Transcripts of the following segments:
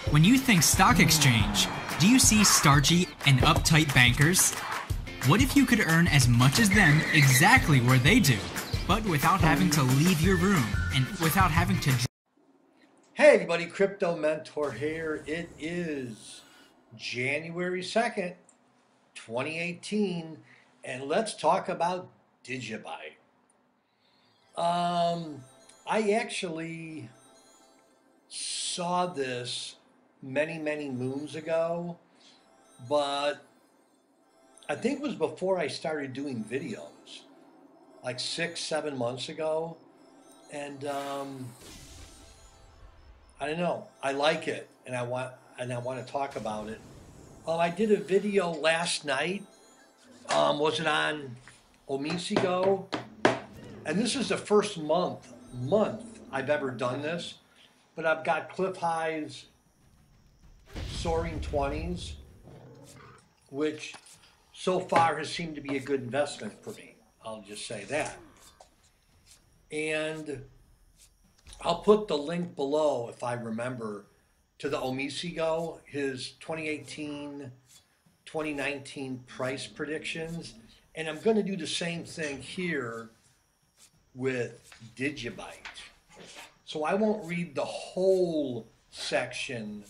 When you think stock exchange, do you see starchy and uptight bankers? What if you could earn as much as them exactly where they do, but without having to leave your room and without having to... Hey everybody, Crypto Mentor here. It is January 2nd, 2018, and let's talk about Digibyte. I actually saw this many moons ago, but I think it was before I started doing videos, like 6-7 months ago, and I don't know, I like it, and I want to talk about it. I did a video last night. Was it on Omisigo? And this is the first month I've ever done this, but I've got cliff highs, soaring 20s, which so far has seemed to be a good investment for me. I'll just say that. And I'll put the link below, if I remember, to the Omisigo, his 2018, 2019 price predictions. And I'm going to do the same thing here with Digibyte. So I won't read the whole section,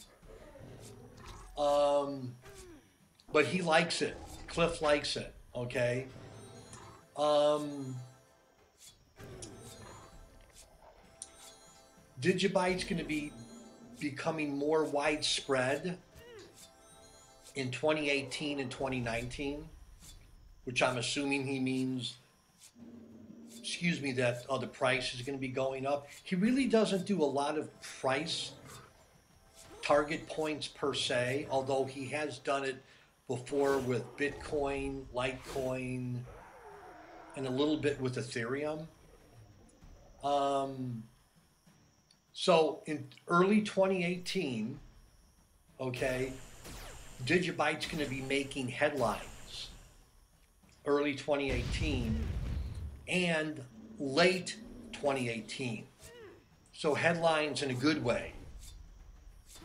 but he likes it. Cliff likes it, okay? Digibyte's going to be becoming more widespread in 2018 and 2019, which I'm assuming he means, that the price is going to be going up. He really doesn't do a lot of price target points per se, although he has done it before with Bitcoin, Litecoin, and a little bit with Ethereum. So in early 2018, okay, Digibyte's going to be making headlines early 2018 and late 2018. So headlines in a good way,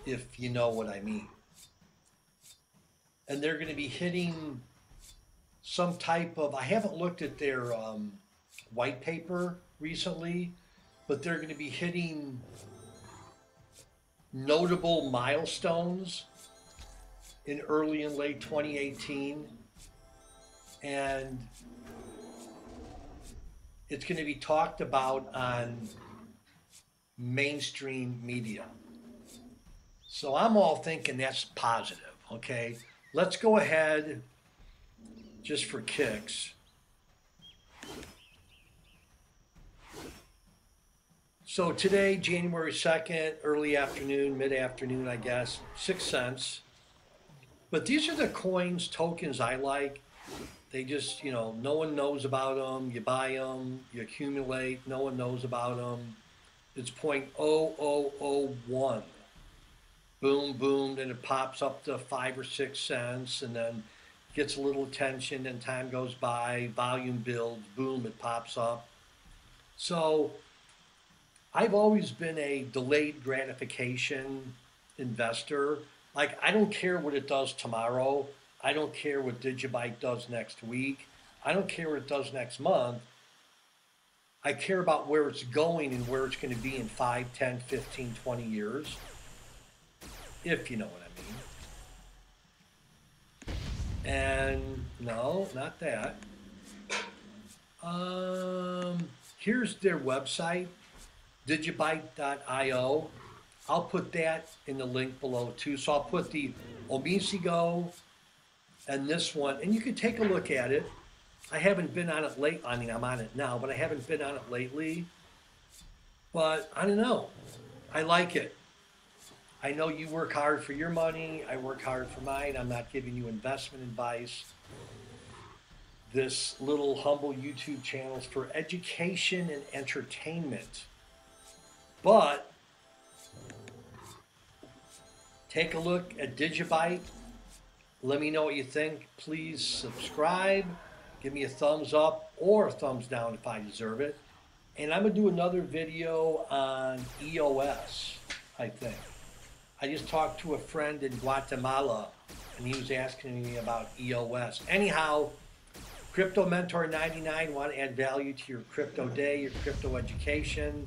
if you know what I mean. And they're going to be hitting some type of, I haven't looked at their white paper recently, but they're going to be hitting notable milestones in early and late 2018. And it's going to be talked about on mainstream media. So I'm all thinking that's positive, okay? Let's go ahead, just for kicks. So today, January 2nd, early afternoon, mid-afternoon, I guess, 6 cents. But these are the coins, tokens I like. They just, no one knows about them. You buy them, you accumulate, no one knows about them. It's 0.0001. Boom, boom, then it pops up to 5 or 6 cents, and then gets a little attention, and time goes by, volume builds, boom, it pops up. So I've always been a delayed gratification investor. Like, I don't care what it does tomorrow. I don't care what Digibyte does next week. I don't care what it does next month. I care about where it's going and where it's going to be in 5, 10, 15, 20 years. If you know what I mean. And no, not that. Here's their website, digibyte.io. I'll put that in the link below too. So I'll put the Omisigo and this one, and you can take a look at it. I haven't been on it late. I mean, I'm on it now, but I haven't been on it lately. But I don't know. I like it. I know you work hard for your money. I work hard for mine. I'm not giving you investment advice. This little humble YouTube channel is for education and entertainment. But take a look at Digibyte. Let me know what you think. Please subscribe. Give me a thumbs up or a thumbs down if I deserve it. And I'm going to do another video on EOS, I think. I just talked to a friend in Guatemala, and he was asking me about EOS. Anyhow, Crypto Mentor 99 want to add value to your crypto day, your crypto education.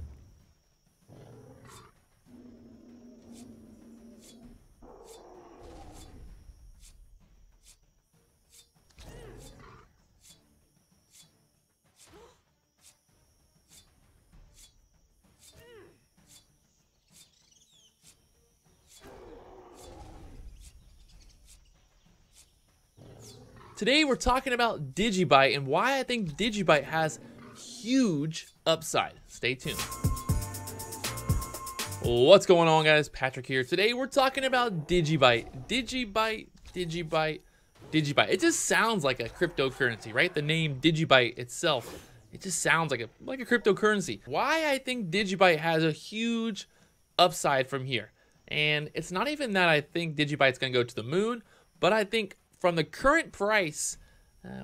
Today we're talking about Digibyte and why I think Digibyte has huge upside. Stay tuned. What's going on, guys? Patrick here. Today we're talking about Digibyte. Digibyte. It just sounds like a cryptocurrency, right? The name Digibyte itself, it just sounds like a cryptocurrency. Why I think Digibyte has a huge upside from here. And it's not even that I think Digibyte's going to go to the moon, but I think from the current price,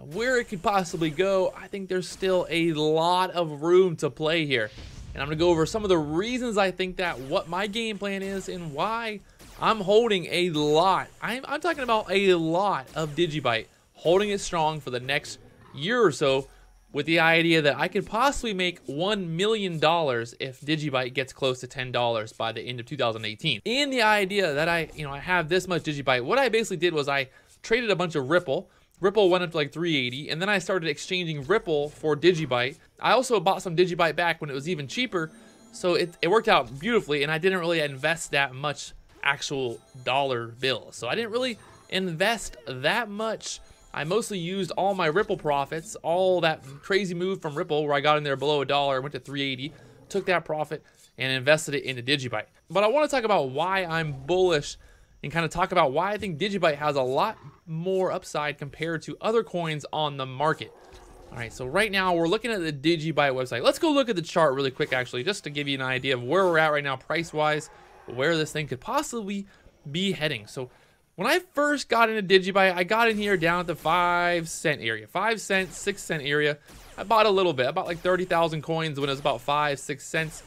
where it could possibly go, I think there's still a lot of room to play here. And I'm going to go over some of the reasons I think that, what my game plan is, and why I'm holding a lot. I'm talking about a lot of Digibyte, holding it strong for the next year or so, with the idea that I could possibly make $1 million if Digibyte gets close to $10 by the end of 2018. And the idea that I have this much Digibyte, what I basically did was I traded a bunch of Ripple. Ripple went up to like 380, and then I started exchanging Ripple for Digibyte. I also bought some Digibyte back when it was even cheaper, so it worked out beautifully, and I didn't really invest that much actual dollar bills. So I didn't really invest that much. I mostly used all my Ripple profits, all that crazy move from Ripple where I got in there below $1, went to 380, took that profit and invested it into Digibyte. But I want to talk about why I'm bullish and kind of talk about why I think Digibyte has a lot more upside compared to other coins on the market. All right, so right now we're looking at the Digibyte website. Let's go look at the chart really quick, actually, just to give you an idea of where we're at right now price-wise, where this thing could possibly be heading. So when I first got into Digibyte, I got in here down at the 5-cent area, 5 cents, 6 cent area. I bought a little bit. I bought like 30,000 coins when it was about 5-6 cents.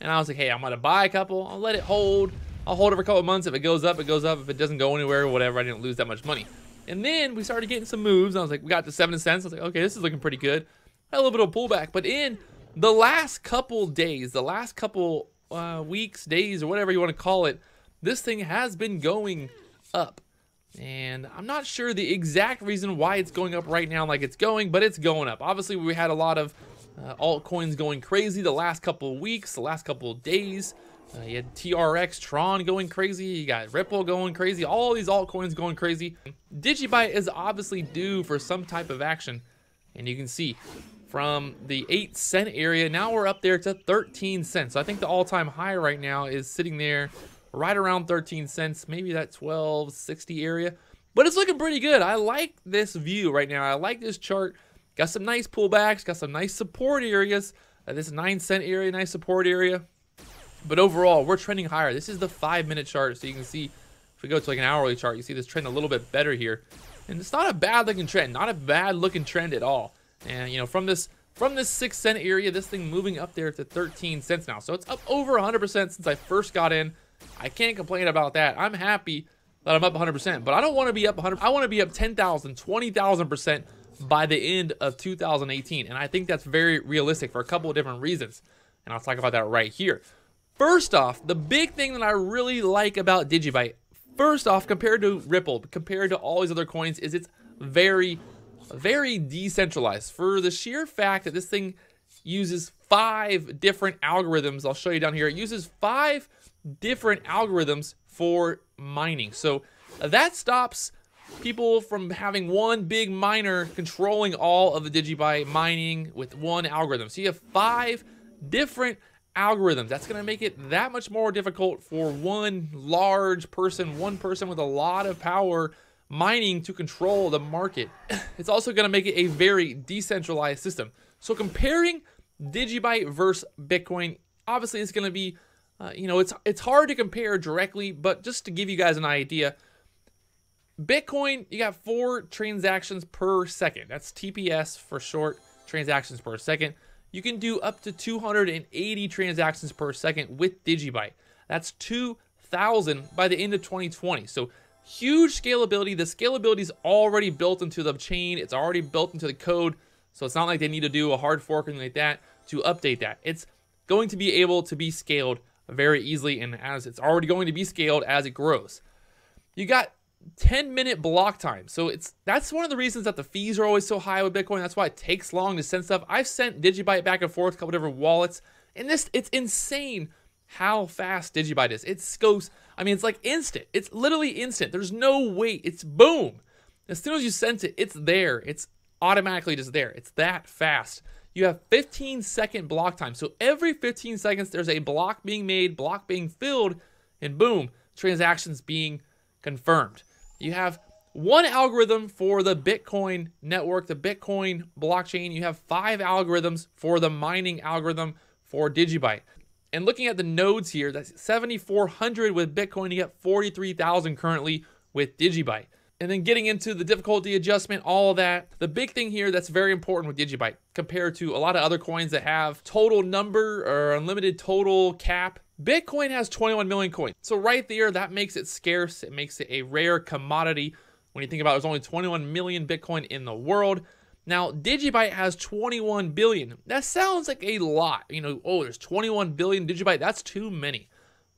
And I was like, hey, I'm gonna buy a couple, I'll let it hold. I'll hold it for a couple of months. If it goes up, it goes up. If it doesn't go anywhere, whatever, I didn't lose that much money. And then we started getting some moves. I was like, we got to 7 cents. I was like, okay, this is looking pretty good. Had a little bit of pullback. But in the last couple days, the last couple weeks, days, or whatever you want to call it, this thing has been going up. And I'm not sure the exact reason why it's going up right now like it's going, but it's going up. Obviously, we had a lot of altcoins going crazy the last couple of weeks, the last couple of days. You had TRX, Tron going crazy. You got Ripple going crazy. All these altcoins going crazy. Digibyte is obviously due for some type of action. And you can see from the 8 cent area, now we're up there to 13 cents. So I think the all-time high right now is sitting there right around 13 cents, maybe that 12.60 area. But it's looking pretty good. I like this view right now. I like this chart. Got some nice pullbacks, got some nice support areas. This 9 cent area, nice support area. But overall, we're trending higher. This is the 5-minute chart, so you can see if we go to like an hourly chart, you see this trend a little bit better here. And it's not a bad looking trend, not a bad looking trend at all. And you know, from this 6 cent area, this thing moving up there to 13 cents now. So it's up over 100% since I first got in. I can't complain about that. I'm happy that I'm up 100%, but I don't want to be up 100. I want to be up 10,000, 20,000% by the end of 2018. And I think that's very realistic for a couple of different reasons. And I'll talk about that right here. First off, the big thing that I really like about Digibyte, first off, compared to Ripple, compared to all these other coins, is it's very, very decentralized. For the sheer fact that this thing uses 5 different algorithms, I'll show you down here. It uses 5 different algorithms for mining. So that stops people from having one big miner controlling all of the Digibyte mining with one algorithm. So you have 5 different algorithms. That's going to make it that much more difficult for one large person, one person with a lot of power mining to control the market. It's also going to make it a very decentralized system. So comparing Digibyte versus Bitcoin, obviously it's going to be, it's hard to compare directly, but just to give you guys an idea, Bitcoin, you got 4 transactions per second. That's TPS for short, transactions per second. You can do up to 280 transactions per second with Digibyte. That's 2,000 1,000 by the end of 2020. So huge scalability. The scalability is already built into the chain. It's already built into the code. So it's not like they need to do a hard fork or anything like that to update that. It's going to be able to be scaled very easily, and as it's already going to be scaled as it grows. You got 10-minute block time. So that's one of the reasons that the fees are always so high with Bitcoin. That's why it takes long to send stuff. I've sent Digibyte back and forth, a couple different wallets, and it's insane how fast Digibyte is. It goes, I mean, it's like instant. It's literally instant. There's no wait. It's boom. As soon as you send it, it's there. It's automatically just there. It's that fast. You have 15-second block time. So every 15 seconds, there's a block being made, block being filled, and boom, transactions being confirmed. You have one algorithm for the Bitcoin network, the Bitcoin blockchain. You have 5 algorithms for the mining algorithm for Digibyte. And looking at the nodes here, that's 7,400 with Bitcoin. You got 43,000 currently with Digibyte. And then getting into the difficulty adjustment, all of that. The big thing here that's very important with Digibyte compared to a lot of other coins that have total number or unlimited total cap, Bitcoin has 21 million coins. So right there, that makes it scarce. It makes it a rare commodity. When you think about it, there's only 21 million Bitcoin in the world. Now, Digibyte has 21 billion. That sounds like a lot. You know, oh, there's 21 billion Digibyte. That's too many.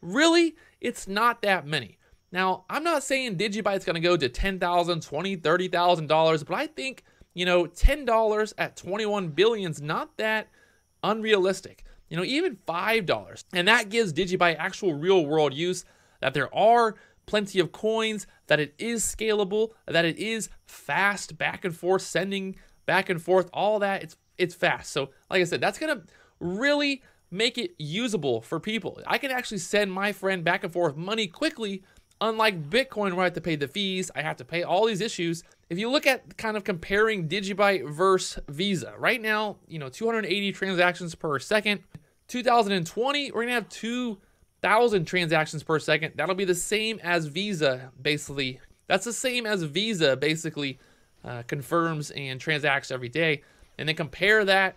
Really, it's not that many. Now, I'm not saying Digibyte's going to go to $10,000, $20,000, $30,000, but I think, you know, $10 at 21 billion is not that unrealistic. You know, even $5. And that gives Digibyte actual real world use, that there are plenty of coins, that it is scalable, that it is fast back and forth, sending back and forth, all that, it's fast. So like I said, that's going to really make it usable for people. I can actually send my friend back and forth money quickly, unlike Bitcoin where I have to pay the fees, I have to pay all these issues. If you look at kind of comparing Digibyte versus Visa, right now, you know, 280 transactions per second. 2020, we're gonna have 2,000 transactions per second. That'll be the same as Visa, basically. That's the same as Visa, basically, confirms and transacts every day. And then compare that,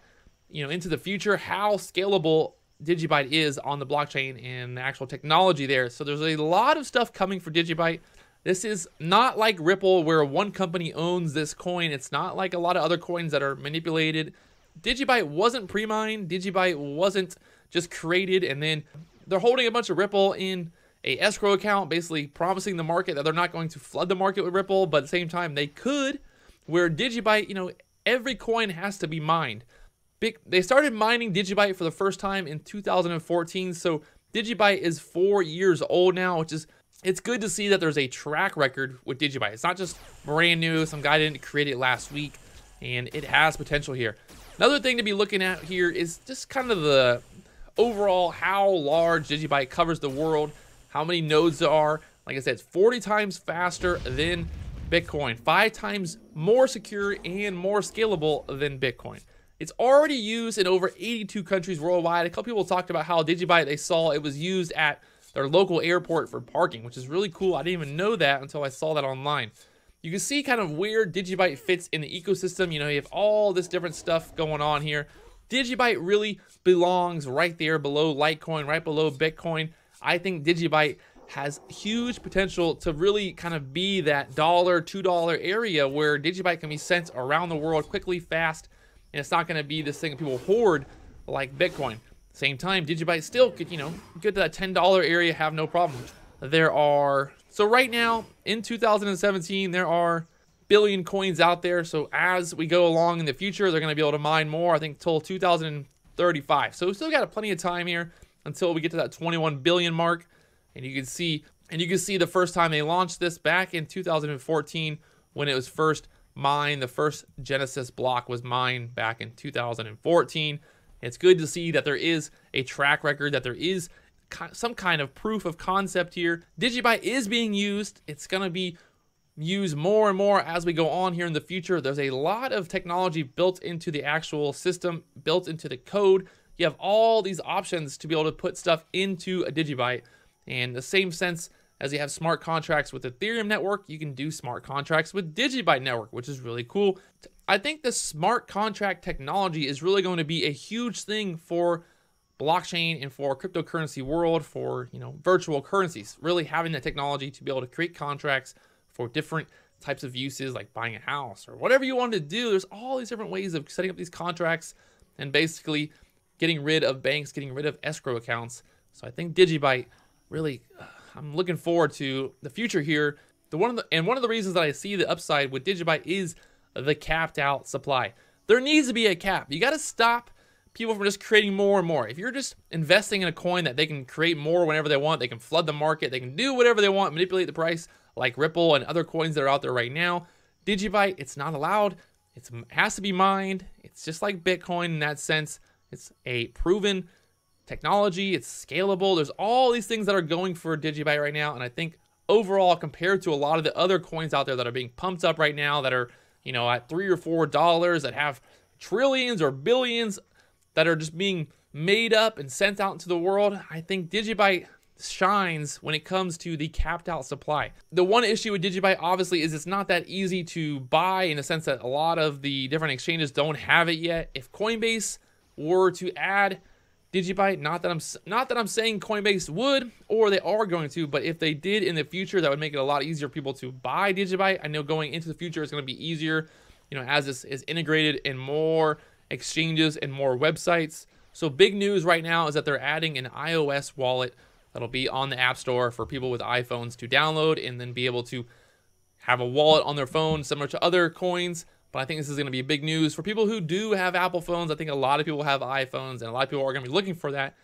you know, into the future, how scalable Digibyte is on the blockchain and the actual technology there. So there's a lot of stuff coming for Digibyte. This is not like Ripple where one company owns this coin. It's not like a lot of other coins that are manipulated. Digibyte wasn't pre-mined. Digibyte wasn't just created and then they're holding a bunch of Ripple in a escrow account, basically promising the market that they're not going to flood the market with Ripple, but at the same time they could, where Digibyte, you know, every coin has to be mined. They started mining Digibyte for the first time in 2014, so Digibyte is 4 years old now, which is, it's good to see that there's a track record with Digibyte. It's not just brand new, some guy didn't create it last week, and it has potential here. Another thing to be looking at here is just kind of the overall how large Digibyte covers the world, how many nodes there are. Like I said, it's 40 times faster than Bitcoin, 5 times more secure and more scalable than Bitcoin. It's already used in over 82 countries worldwide. A couple people talked about how Digibyte, they saw it was used at their local airport for parking, which is really cool. I didn't even know that until I saw that online. You can see kind of where Digibyte fits in the ecosystem. You know, you have all this different stuff going on here. Digibyte really belongs right there below Litecoin, right below Bitcoin. I think Digibyte has huge potential to really kind of be that $1, $2 area where Digibyte can be sent around the world quickly, fast, and it's not going to be this thing people hoard like Bitcoin. Same time, Digibyte still could, you know, get to that $10 area, have no problem. So right now, in 2017, there are billion coins out there. So as we go along in the future, they're going to be able to mine more, I think, till 2035. So we still got plenty of time here until we get to that 21 billion mark. And you can see the first time they launched this back in 2014 when it was first mined. The first Genesis block was mined back in 2014. It's good to see that there is a track record, that there is some kind of proof of concept here. Digibyte is being used. It's going to be used more and more as we go on here in the future. There's a lot of technology built into the actual system, built into the code. You have all these options to be able to put stuff into a Digibyte. And the same sense as you have smart contracts with Ethereum network, you can do smart contracts with Digibyte network, which is really cool. I think the smart contract technology is really going to be a huge thing for blockchain and for cryptocurrency world, for, you know, virtual currencies, really having the technology to be able to create contracts for different types of uses, like buying a house or whatever you want to do. There's all these different ways of setting up these contracts and basically getting rid of banks, getting rid of escrow accounts. So I think Digibyte really, I'm looking forward to the future here. One of the reasons that I see the upside with Digibyte is the capped out supply. There needs to be a cap. You got to stop people from just creating more and more. If you're just investing in a coin that they can create more whenever they want, they can flood the market, they can do whatever they want, manipulate the price like Ripple and other coins that are out there right now. Digibyte, it's not allowed. It has to be mined. It's just like Bitcoin in that sense. It's a proven technology. It's scalable. There's all these things that are going for Digibyte right now. And I think overall, compared to a lot of the other coins out there that are being pumped up right now that are, you know, at $3 or $4, that have trillions or billions that are just being made up and sent out into the world, I think Digibyte shines when it comes to the capped out supply. The one issue with Digibyte obviously is it's not that easy to buy, in the sense that a lot of the different exchanges don't have it yet. If Coinbase were to add Digibyte, not that I'm saying Coinbase would, or they are going to, but if they did in the future, that would make it a lot easier for people to buy Digibyte. I know going into the future it's going to be easier, you know, as this is integrated in more exchanges and more websites. So big news right now is that they're adding an iOS wallet that'll be on the App Store for people with iPhones to download and then be able to have a wallet on their phone similar to other coins. But I think this is going to be big news for people who do have Apple phones. I think a lot of people have iPhones, and a lot of people are going to be looking for that.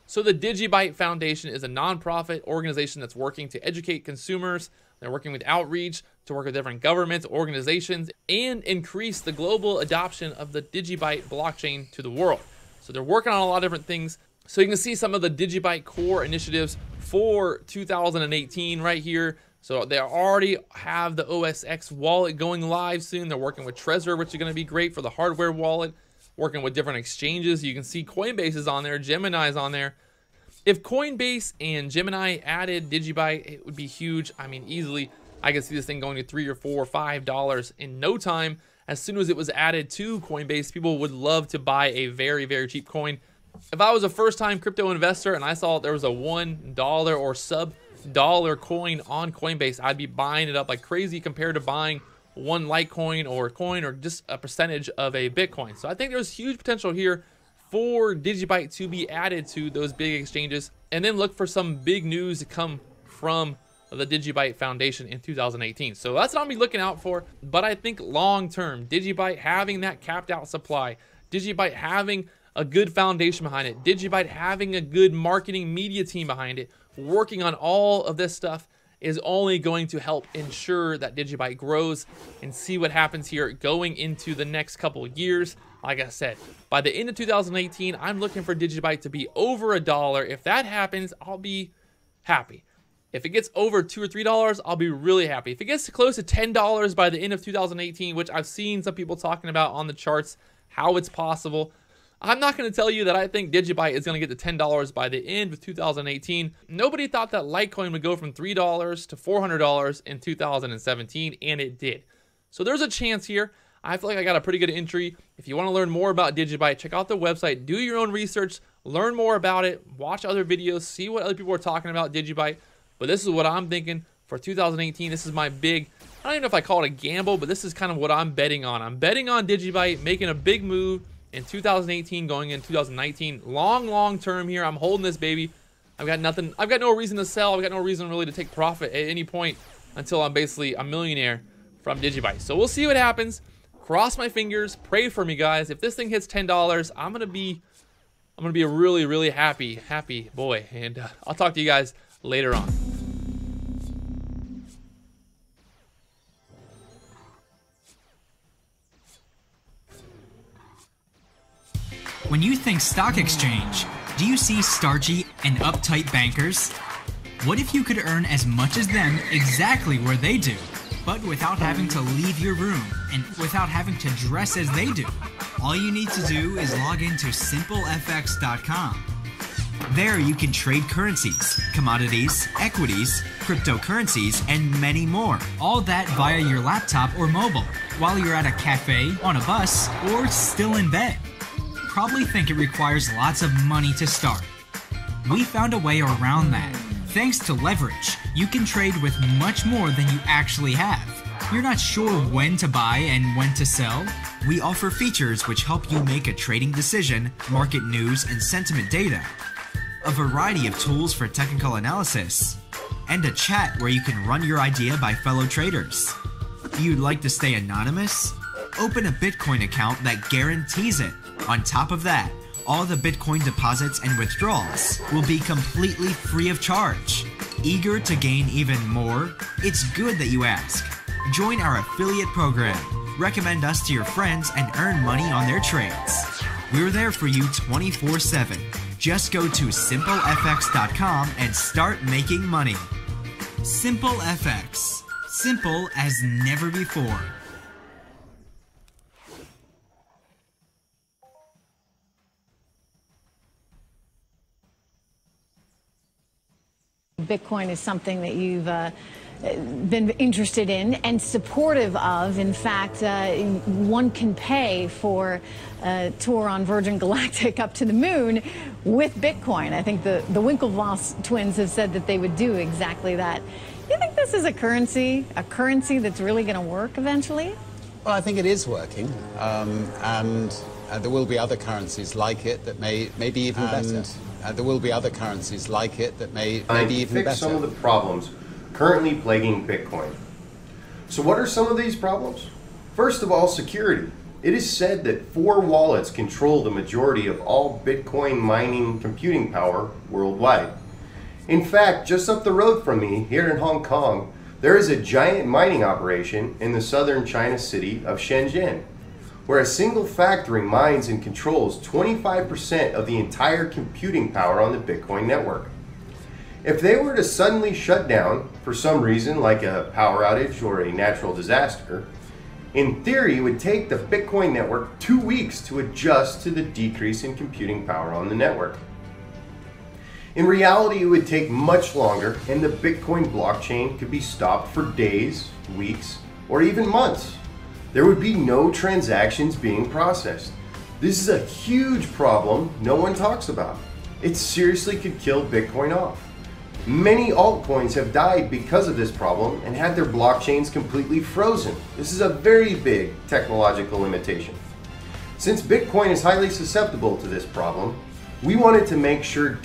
So the Digibyte Foundation is a nonprofit organization that's working to educate consumers. They're working with outreach to work with different governments, organizations, and increase the global adoption of the Digibyte blockchain to the world. So they're working on a lot of different things. So you can see some of the Digibyte core initiatives for 2018 right here. So they already have the OS X wallet going live soon. They're working with Trezor, which is going to be great for the hardware wallet, working with different exchanges. You can see Coinbase is on there, Gemini is on there. If Coinbase and Gemini added Digibyte, it would be huge. I mean, easily, I could see this thing going to $3 or $4 or $5 in no time. As soon as it was added to Coinbase, people would love to buy a very, very cheap coin. If I was a first-time crypto investor and I saw there was a $1 or sub-dollar coin on Coinbase, I'd be buying it up like crazy compared to buying one Litecoin or a coin or just a percentage of a Bitcoin. So I think there's huge potential here for Digibyte to be added to those big exchanges, and then look for some big news to come from the Digibyte Foundation in 2018. So that's what I'll be looking out for. But I think long-term, Digibyte having that capped out supply, Digibyte having a good foundation behind it, Digibyte having a good marketing media team behind it, working on all of this stuff is only going to help ensure that Digibyte grows, and see what happens here going into the next couple of years. Like I said, by the end of 2018, I'm looking for Digibyte to be over $1. If that happens, I'll be happy. If it gets over $2 or $3, I'll be really happy. If it gets close to $10 by the end of 2018, which I've seen some people talking about on the charts, how it's possible, I'm not going to tell you that I think Digibyte is going to get to $10 by the end of 2018. Nobody thought that Litecoin would go from $3 to $400 in 2017, and it did. So there's a chance here. I feel like I got a pretty good entry. If you want to learn more about Digibyte, check out the website, do your own research, learn more about it, watch other videos, see what other people are talking about Digibyte. But this is what I'm thinking for 2018. This is my big, I don't even know if I call it a gamble, but this is kind of what I'm betting on. I'm betting on Digibyte making a big move in 2018 going in 2019. Long term here. I'm holding this baby. I've got nothing. I've got no reason to sell. I've got no reason really to take profit at any point until I'm basically a millionaire from Digibyte. So we'll see what happens. Cross my fingers. Pray for me, guys. If this thing hits $10, I'm gonna be a really happy boy. And I'll talk to you guys later on. When you think stock exchange, do you see starchy and uptight bankers? What if you could earn as much as them exactly where they do, but without having to leave your room and without having to dress as they do? All you need to do is log into simplefx.com. There you can trade currencies, commodities, equities, cryptocurrencies, and many more. All that via your laptop or mobile, while you're at a cafe, on a bus, or still in bed. probably think it requires lots of money to start. We found a way around that. Thanks to leverage, you can trade with much more than you actually have. You're not sure when to buy and when to sell? We offer features which help you make a trading decision, market news and sentiment data, a variety of tools for technical analysis, and a chat where you can run your idea by fellow traders. You'd like to stay anonymous? Open a Bitcoin account that guarantees it. On top of that, all the Bitcoin deposits and withdrawals will be completely free of charge. Eager to gain even more? It's good that you ask. Join our affiliate program. Recommend us to your friends and earn money on their trades. We're there for you 24/7. Just go to simplefx.com and start making money. SimpleFX. Simple as never before. Bitcoin is something that you've been interested in and supportive of. In fact, one can pay for a tour on Virgin Galactic up to the moon with Bitcoin. I think the Winklevoss twins have said that they would do exactly that. Do you think this is a currency that's really going to work eventually? Well, I think it is working, and there will be other currencies like it that may be even better. There will be other currencies like it that may be even better. Fix some of the problems currently plaguing Bitcoin. So what are some of these problems? First of all, security. It is said that 4 wallets control the majority of all Bitcoin mining computing power worldwide. In fact, just up the road from me, here in Hong Kong, there is a giant mining operation in the southern China city of Shenzhen, where a single factory mines and controls 25% of the entire computing power on the Bitcoin network. If they were to suddenly shut down for some reason, like a power outage or a natural disaster, in theory it would take the Bitcoin network 2 weeks to adjust to the decrease in computing power on the network. In reality, it would take much longer, and the Bitcoin blockchain could be stopped for days, weeks, or even months. There would be no transactions being processed. This is a huge problem no one talks about. It seriously could kill Bitcoin off. Many altcoins have died because of this problem and had their blockchains completely frozen. This is a very big technological limitation. Since Bitcoin is highly susceptible to this problem, we wanted to make sure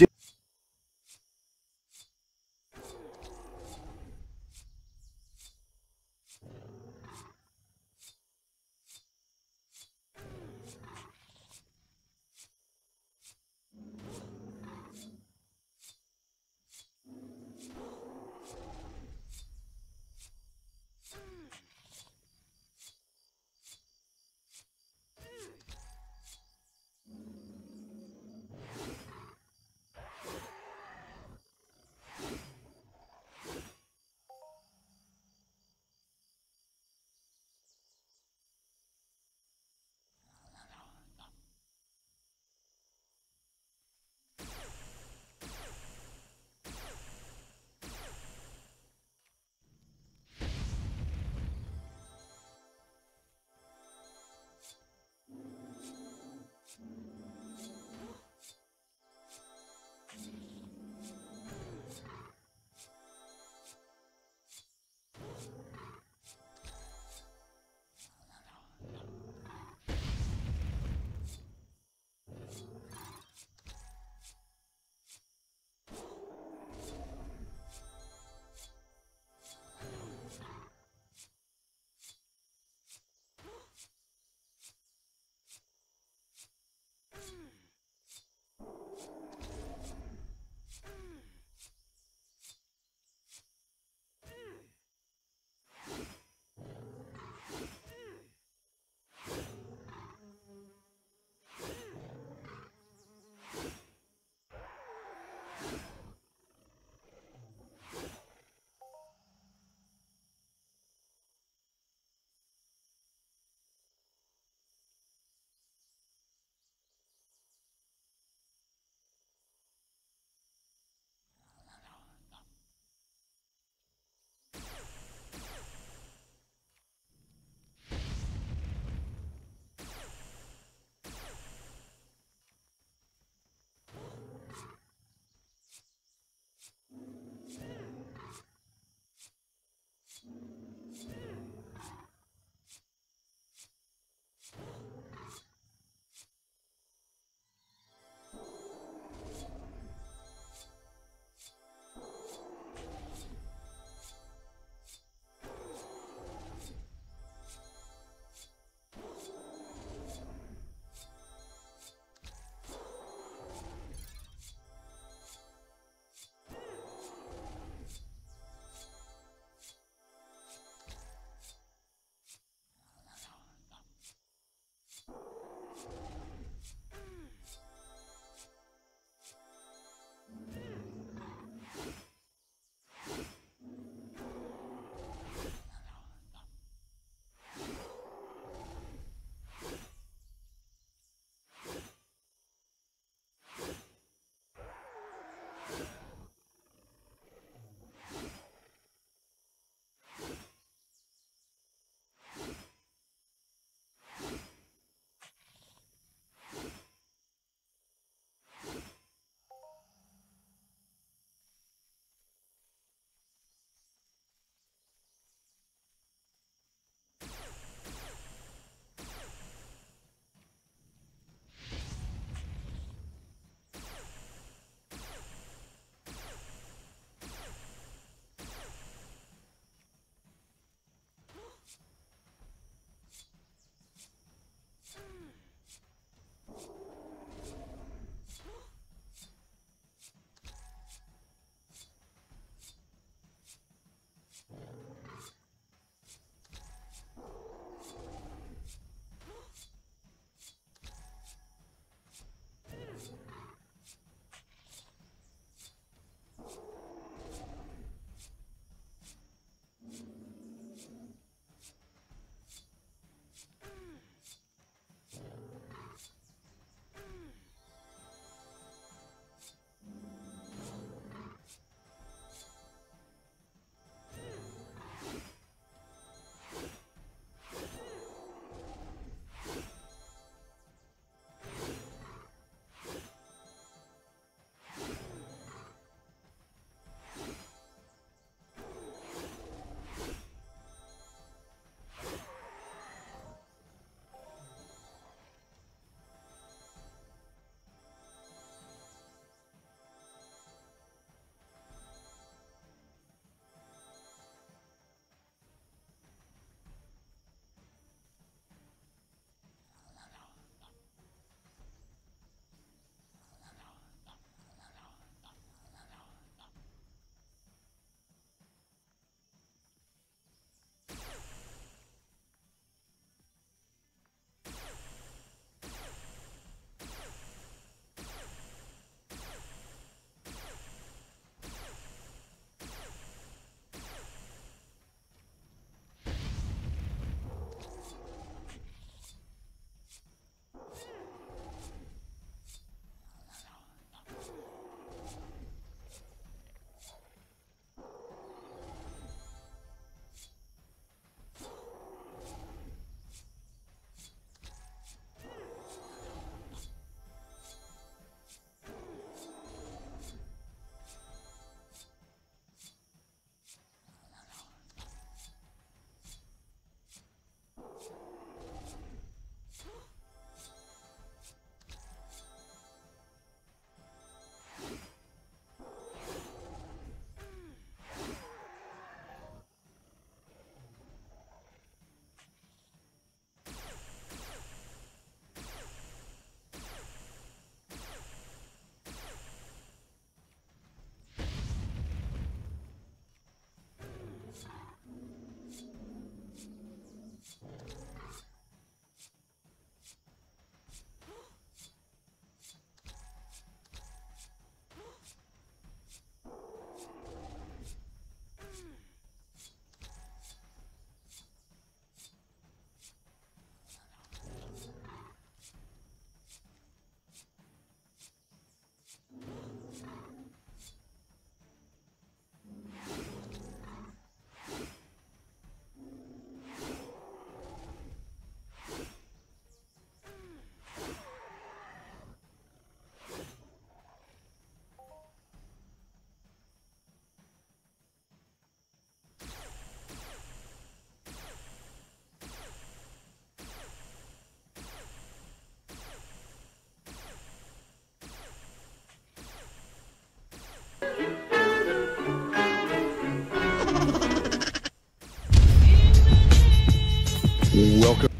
Welcome.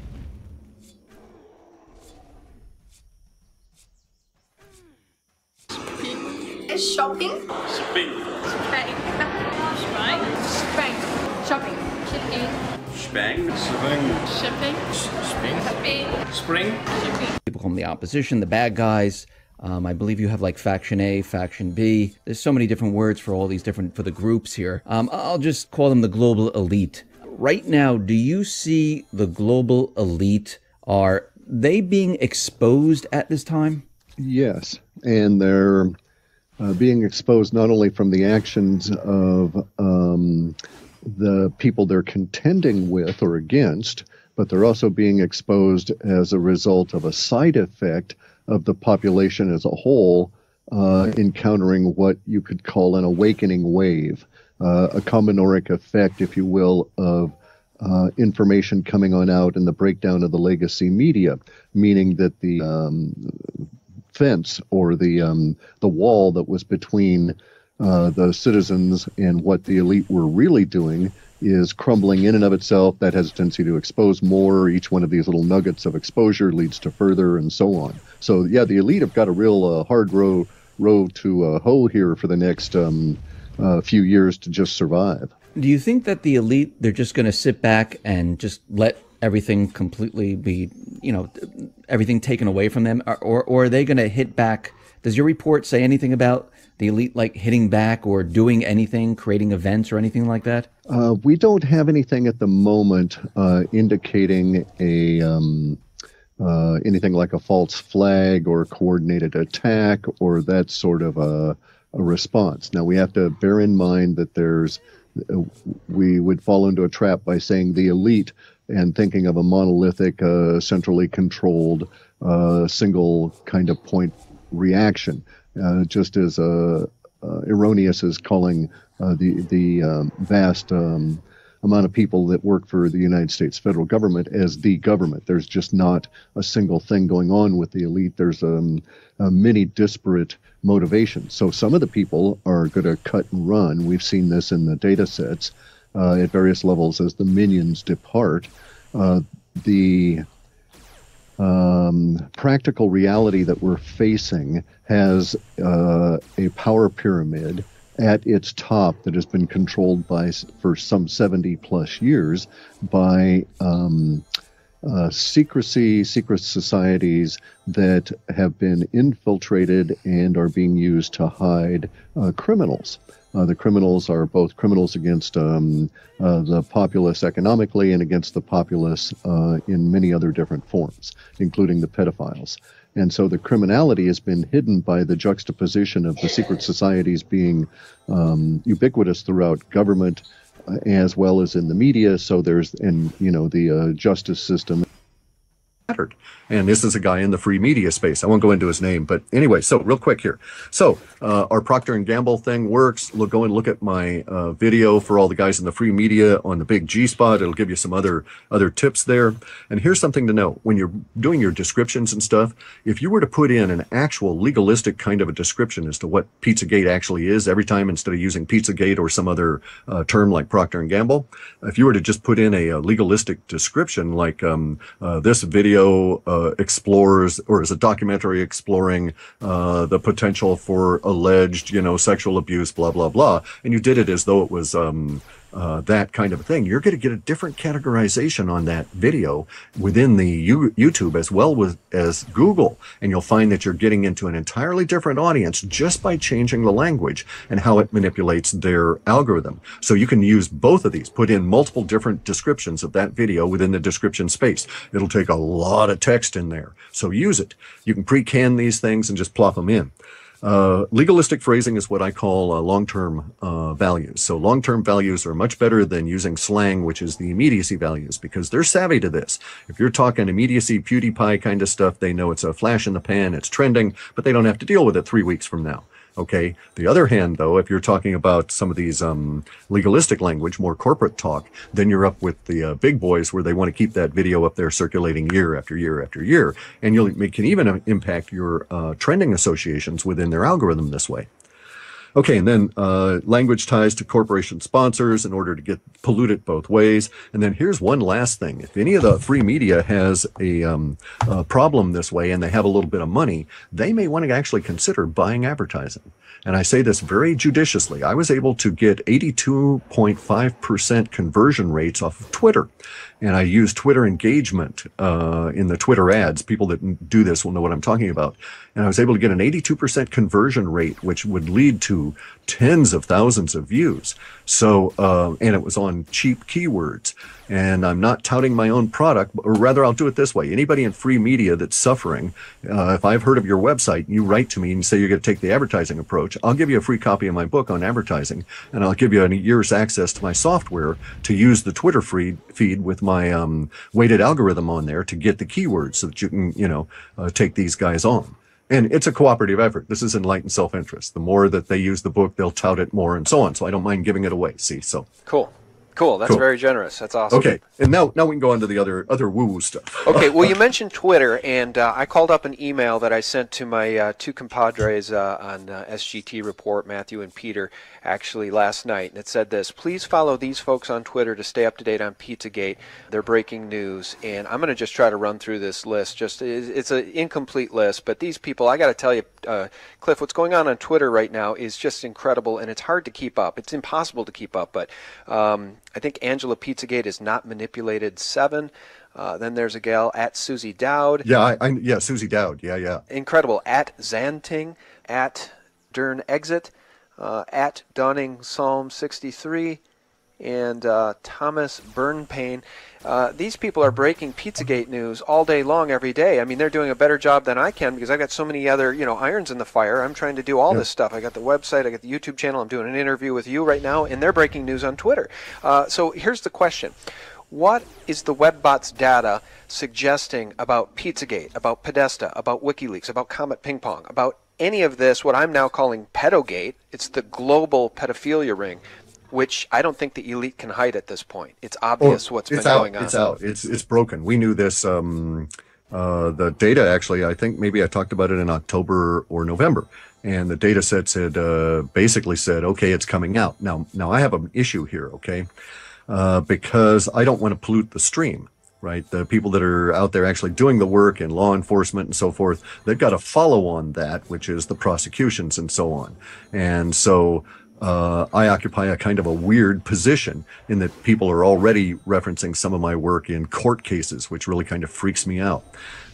Is shopping? Shopping. Spang. Spang. Spang. Shopping. Shipping. Spang. Shipping. Shipping. Spring. Shipping. People call them the opposition, the bad guys. I believe you have like faction A, faction B. There's so many different words for all these different, for the groups here. I'll just call them the global elite. Right now, do you see the global elite, are they being exposed at this time? Yes, and they're being exposed not only from the actions of the people they're contending with or against, but they're also being exposed as a result of a side effect of the population as a whole encountering what you could call an awakening wave, a combinoric effect, if you will, of information coming on out and the breakdown of the legacy media, meaning that the fence or the wall that was between the citizens and what the elite were really doing is crumbling in and of itself. That has a tendency to expose more. Each one of these little nuggets of exposure leads to further and so on. So yeah, the elite have got a real hard row to hoe here for the next few years to just survive. Do you think that the elite, they're just going to sit back and just let everything completely be, everything taken away from them? Or are they going to hit back? Does your report say anything about the elite like hitting back or doing anything, creating events or anything like that? We don't have anything at the moment indicating anything like a false flag or coordinated attack or that sort of a response. Now, we have to bear in mind that we would fall into a trap by saying the elite and thinking of a monolithic, centrally controlled, single kind of point reaction, just as erroneous as calling the vast amount of people that work for the United States federal government as the government. There's just not a single thing going on with the elite. There's many disparate motivations. So some of the people are going to cut and run. We've seen this in the data sets at various levels as the minions depart. The practical reality that we're facing has a power pyramid at its top that has been controlled for some 70 plus years by secret societies that have been infiltrated and are being used to hide criminals. The criminals are both criminals against the populace economically and against the populace in many other different forms, including the pedophiles. And so the criminality has been hidden by the juxtaposition of the secret societies being ubiquitous throughout government as well as in the media. So the justice system. And this is a guy in the free media space. I won't go into his name, but anyway, so real quick here. So our Procter & Gamble thing works. Go and look at my video for all the guys in the free media on the big G spot. It'll give you some other tips there. And here's something to know. When you're doing your descriptions and stuff, if you were to put in an actual legalistic kind of a description as to what Pizzagate actually is every time, instead of using Pizzagate or some other term like Procter & Gamble, if you were to just put in a legalistic description like this video explores, or is a documentary exploring the potential for alleged, sexual abuse, blah, blah, blah, and you did it as though it was that kind of a thing, you're going to get a different categorization on that video within the YouTube as well as Google. And you'll find that you're getting into an entirely different audience just by changing the language and how it manipulates their algorithm. So you can use both of these, put in multiple different descriptions of that video within the description space. It'll take a lot of text in there. So use it. You can pre-can these things and just plop them in. Legalistic phrasing is what I call long-term values. So long-term values are much better than using slang, which is the immediacy values, because they're savvy to this. If you're talking immediacy, PewDiePie kind of stuff, they know it's a flash in the pan, it's trending, but they don't have to deal with it 3 weeks from now. Okay. The other hand, though, if you're talking about some of these legalistic language, more corporate talk, then you're up with the big boys where they want to keep that video up there circulating year after year after year. And it can even impact your trending associations within their algorithm this way. Okay, and then language ties to corporation sponsors in order to get polluted both ways. And then here's one last thing. If any of the free media has a problem this way and they have a little bit of money, they may want to actually consider buying advertising. And I say this very judiciously. I was able to get 82.5% conversion rates off of Twitter. And I use Twitter engagement in the Twitter ads. People that do this will know what I'm talking about. And I was able to get an 82% conversion rate, which would lead to tens of thousands of views. So, and it was on cheap keywords. And I'm not touting my own product, or rather I'll do it this way. Anybody in free media that's suffering, if I've heard of your website, you write to me and say you're going to take the advertising approach, I'll give you a free copy of my book on advertising, and I'll give you a year's access to my software to use the Twitter feed with my weighted algorithm on there to get the keywords so that you can, take these guys on. And it's a cooperative effort. This is enlightened self-interest. The more that they use the book, they'll tout it more and so on. So I don't mind giving it away. See, so. Cool. That's very generous. That's awesome. Okay, and now we can go on to the other woo-woo stuff. Okay, well, you mentioned Twitter, and I called up an email that I sent to my two compadres on SGT Report, Matthew and Peter, actually last night, and it said this: please follow these folks on Twitter to stay up to date on Pizzagate. They're breaking news, and I'm going to just try to run through this list. It's an incomplete list, but these people, I got to tell you, Cliff, what's going on Twitter right now is just incredible, and it's hard to keep up. It's impossible to keep up, but I think Angela Pizzagate is not manipulated 7. Then there's a gal at Susie Dowd. Yeah, Susie Dowd. Yeah. Incredible. At Zanting, at Dern Exit, at Dawning Psalm 63, and Thomas Burnpain. These people are breaking Pizzagate news all day long, every day. I mean, they're doing a better job than I can because I've got so many other, irons in the fire. I'm trying to do all this stuff. I got the website, I got the YouTube channel. I'm doing an interview with you right now, and they're breaking news on Twitter. So here's the question. What is the WebBot's data suggesting about Pizzagate, about Podesta, about WikiLeaks, about Comet Ping Pong, about any of this, what I'm now calling Pedogate? It's the global pedophilia ring, which I don't think the elite can hide at this point. It's obvious what's been going on. It's out. It's broken. We knew this. The data, actually, I think maybe I talked about it in October or November. And the data sets had basically said, okay, it's coming out. Now I have an issue here, okay? Because I don't want to pollute the stream, right? The people that are out there actually doing the work and law enforcement and so forth, they've got to follow on that, which is the prosecutions and so on. And so I occupy a kind of a weird position in that people are already referencing some of my work in court cases, which really kind of freaks me out.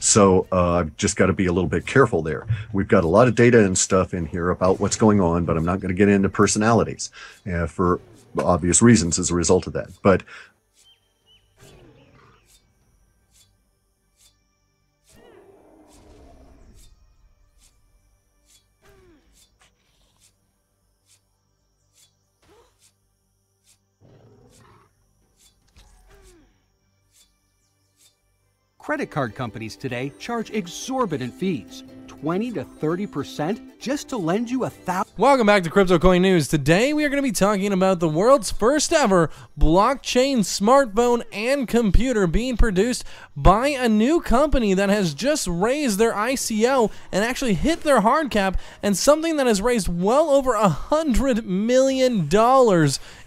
So I've just got to be a little bit careful there. We've got a lot of data and stuff in here about what's going on, but I'm not going to get into personalities for obvious reasons as a result of that. But credit card companies today charge exorbitant fees, 20 to 30%, just to lend you $1,000. Welcome back to Crypto Coin News. Today we are going to be talking about the world's first ever blockchain smartphone and computer being produced by a new company that has just raised their ICO and actually hit their hard cap, and something that has raised well over $100 million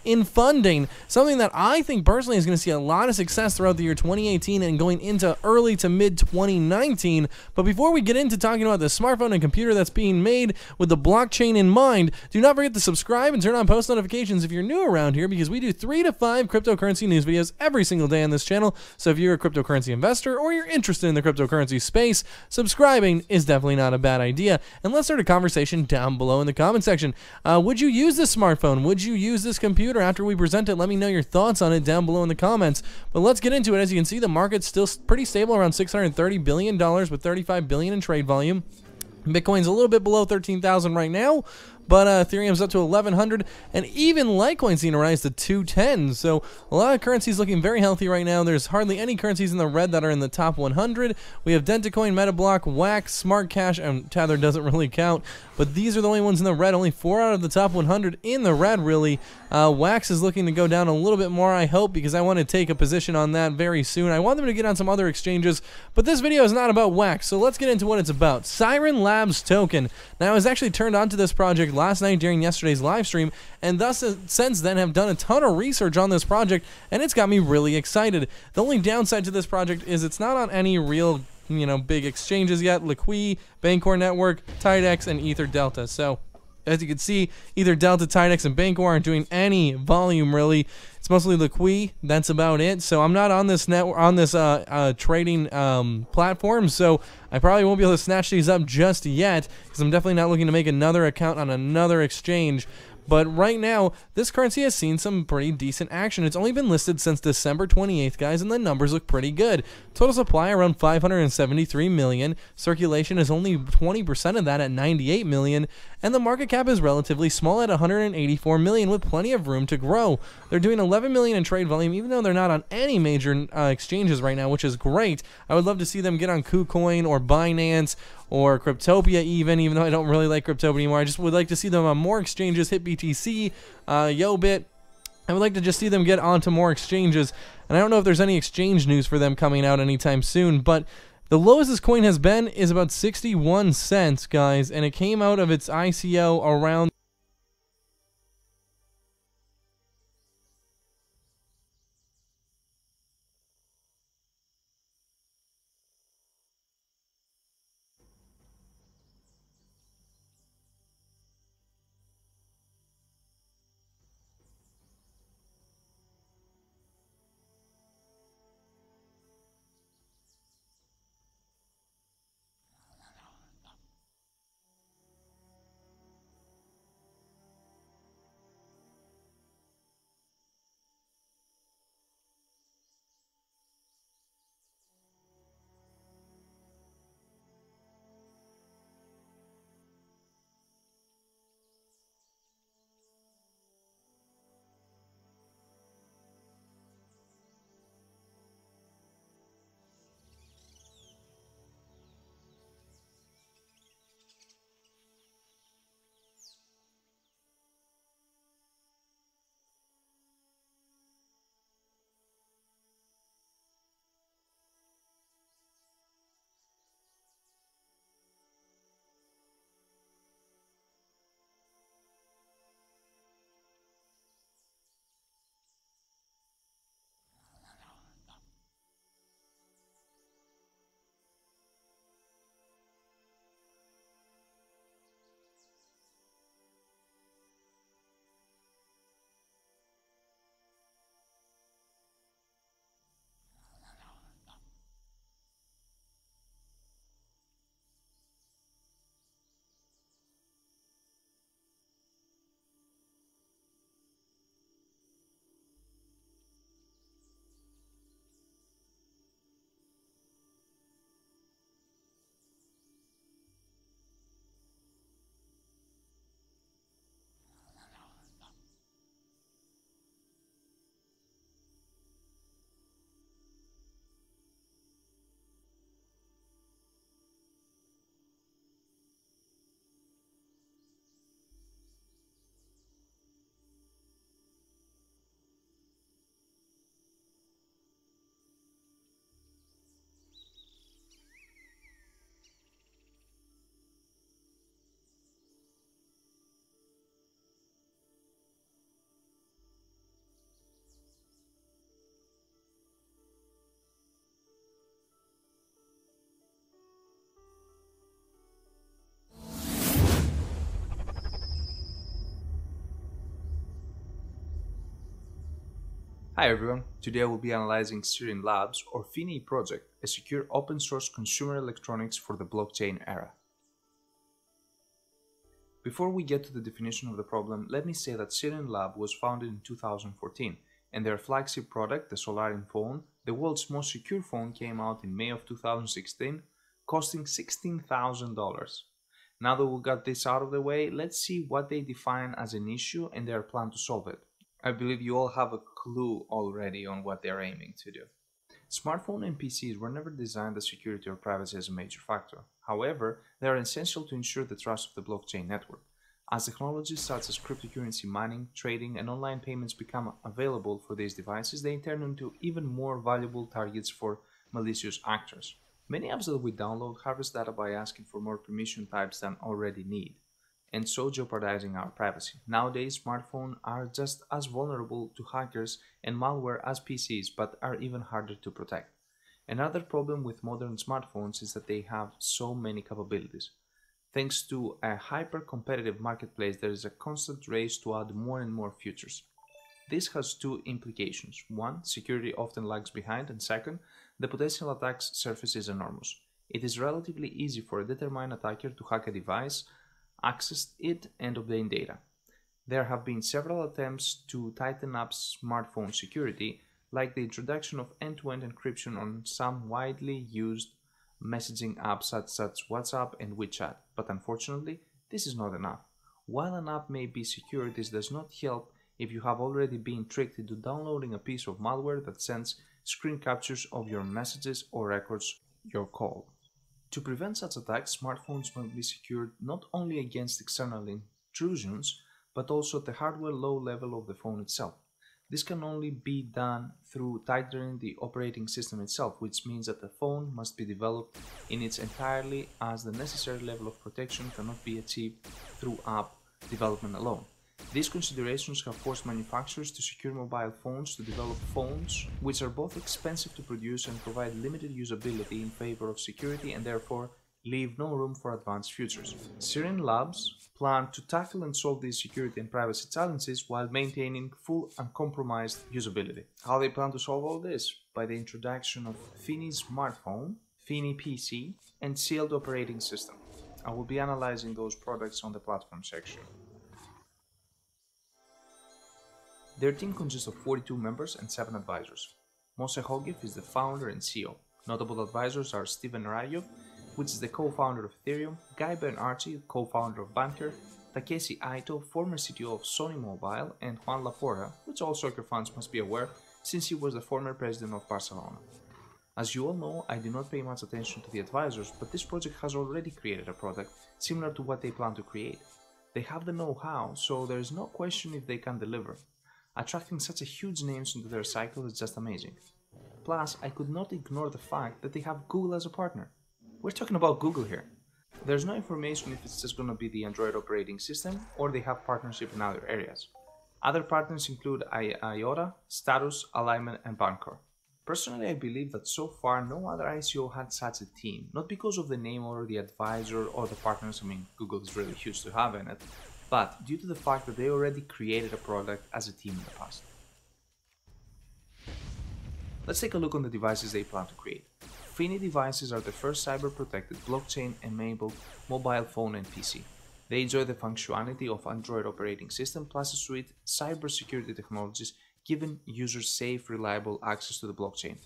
in funding. Something that I think personally is going to see a lot of success throughout the year 2018 and going into early to mid 2019. But before we get into talking about the smartphone and computer that's being made with the blockchain in mind, do not forget to subscribe and turn on post notifications if you're new around here, because we do 3 to 5 cryptocurrency news videos every single day on this channel. So if you're a cryptocurrency investor or you're interested in the cryptocurrency space, subscribing is definitely not a bad idea. And let's start a conversation down below in the comment section. Would you use this smartphone? Would you use this computer? After we present it, let me know your thoughts on it down below in the comments. But let's get into it. As you can see, the market's still pretty stable around $630 billion with $35 billion in trade volume. Bitcoin's a little bit below 13,000 right now, but Ethereum's up to 1,100, and even Litecoin's seen a rise to 210. So a lot of currencies looking very healthy right now. There's hardly any currencies in the red that are in the top 100. We have Dentacoin, Metablock, Wax, Smart Cash, and Tether doesn't really count, but these are the only ones in the red. Only 4 out of the top 100 in the red, really. Wax is looking to go down a little bit more, I hope, because I want to take a position on that very soon. I want them to get on some other exchanges, but this video is not about Wax, so let's get into what it's about. Syrian Labs token. Now, I was actually turned on to this project last night during yesterday's live stream, and thus since then have done a ton of research on this project, and it's got me really excited. The only downside to this project is it's not on any real, big exchanges yet. Liqui, Bancor Network, Tidex, and Ether Delta. So, as you can see, Ether Delta, Tidex, and Bancor aren't doing any volume really. It's mostly Liqui. That's about it. So I'm not on this trading platform. So I probably won't be able to snatch these up just yet, because I'm definitely not looking to make another account on another exchange. But right now, this currency has seen some pretty decent action. It's only been listed since December 28th, guys, and the numbers look pretty good. Total supply around 573 million. Circulation is only 20% of that at 98 million. And the market cap is relatively small at 184 million, with plenty of room to grow. They're doing 11 million in trade volume, even though they're not on any major exchanges right now, which is great. I would love to see them get on KuCoin or Binance or Cryptopia even though I don't really like Cryptopia anymore. I just would like to see them on more exchanges, hit BTC, Yobit. I would like to just see them get onto more exchanges, and I don't know if there's any exchange news for them coming out anytime soon, but the lowest this coin has been is about 61 cents, guys, and it came out of its ICO around Hi everyone, today I will be analyzing Syrian Labs or Feenie project, a secure open source consumer electronics for the blockchain era. Before we get to the definition of the problem, let me say that Syrian Lab was founded in 2014 and their flagship product, the Solarian phone, the world's most secure phone, came out in May of 2016, costing $16,000. Now that we got this out of the way, let's see what they define as an issue and their plan to solve it. I believe you all have a clue already on what they're aiming to do. Smartphones and PCs were never designed as security or privacy as a major factor. However, they are essential to ensure the trust of the blockchain network. As technologies such as cryptocurrency mining, trading, and online payments become available for these devices, they turn into even more valuable targets for malicious actors. Many apps that we download harvest data by asking for more permission types than already need. and so jeopardizing our privacy. Nowadays, smartphones are just as vulnerable to hackers and malware as PCs, but are even harder to protect. Another problem with modern smartphones is that they have so many capabilities. Thanks to a hyper-competitive marketplace, there is a constant race to add more and more features. This has two implications. One, security often lags behind, and second, the potential attack surface is enormous. It is relatively easy for a determined attacker to hack a device, access it, and obtain data. There have been several attempts to tighten up smartphone security, like the introduction of end-to-end encryption on some widely used messaging apps such as WhatsApp and WeChat, but unfortunately, this is not enough. While an app may be secure, this does not help if you have already been tricked into downloading a piece of malware that sends screen captures of your messages or records your call. To prevent such attacks, smartphones must be secured not only against external intrusions, but also at the hardware low level of the phone itself. This can only be done through tightening the operating system itself, which means that the phone must be developed in its entirety, as the necessary level of protection cannot be achieved through app development alone. These considerations have forced manufacturers to secure mobile phones to develop phones which are both expensive to produce and provide limited usability in favor of security, and therefore leave no room for advanced features. Syrian Labs plan to tackle and solve these security and privacy challenges while maintaining full uncompromised usability. How they plan to solve all this? By the introduction of Feenie smartphone, Feenie PC, and sealed operating system. I will be analyzing those products on the platform section. Their team consists of 42 members and 7 advisors. Moshe Hogif is the founder and CEO. Notable advisors are Steven Rayo, which is the co-founder of Ethereum, Guy Ben-Archie, co-founder of Banker, Takeshi Aito, former CTO of Sony Mobile, and Juan Laporta, which all soccer fans must be aware since he was the former president of Barcelona. As you all know, I do not pay much attention to the advisors, but this project has already created a product similar to what they plan to create. They have the know-how, so there is no question if they can deliver. Attracting such a huge names into their cycle is just amazing. Plus, I could not ignore the fact that they have Google as a partner. We're talking about Google here. There's no information if it's just going to be the Android operating system or they have partnership in other areas. Other partners include IOTA, Status, Alignment, and Bancor. Personally, I believe that so far no other ICO had such a team, not because of the name or the advisor or the partners. I mean, Google is really huge to have in it, but due to the fact that they already created a product as a team in the past. Let's take a look on the devices they plan to create. Feenie devices are the first cyber-protected blockchain-enabled mobile phone and PC. They enjoy the functionality of Android operating system plus a suite of cybersecurity technologies, giving users safe, reliable access to the blockchain.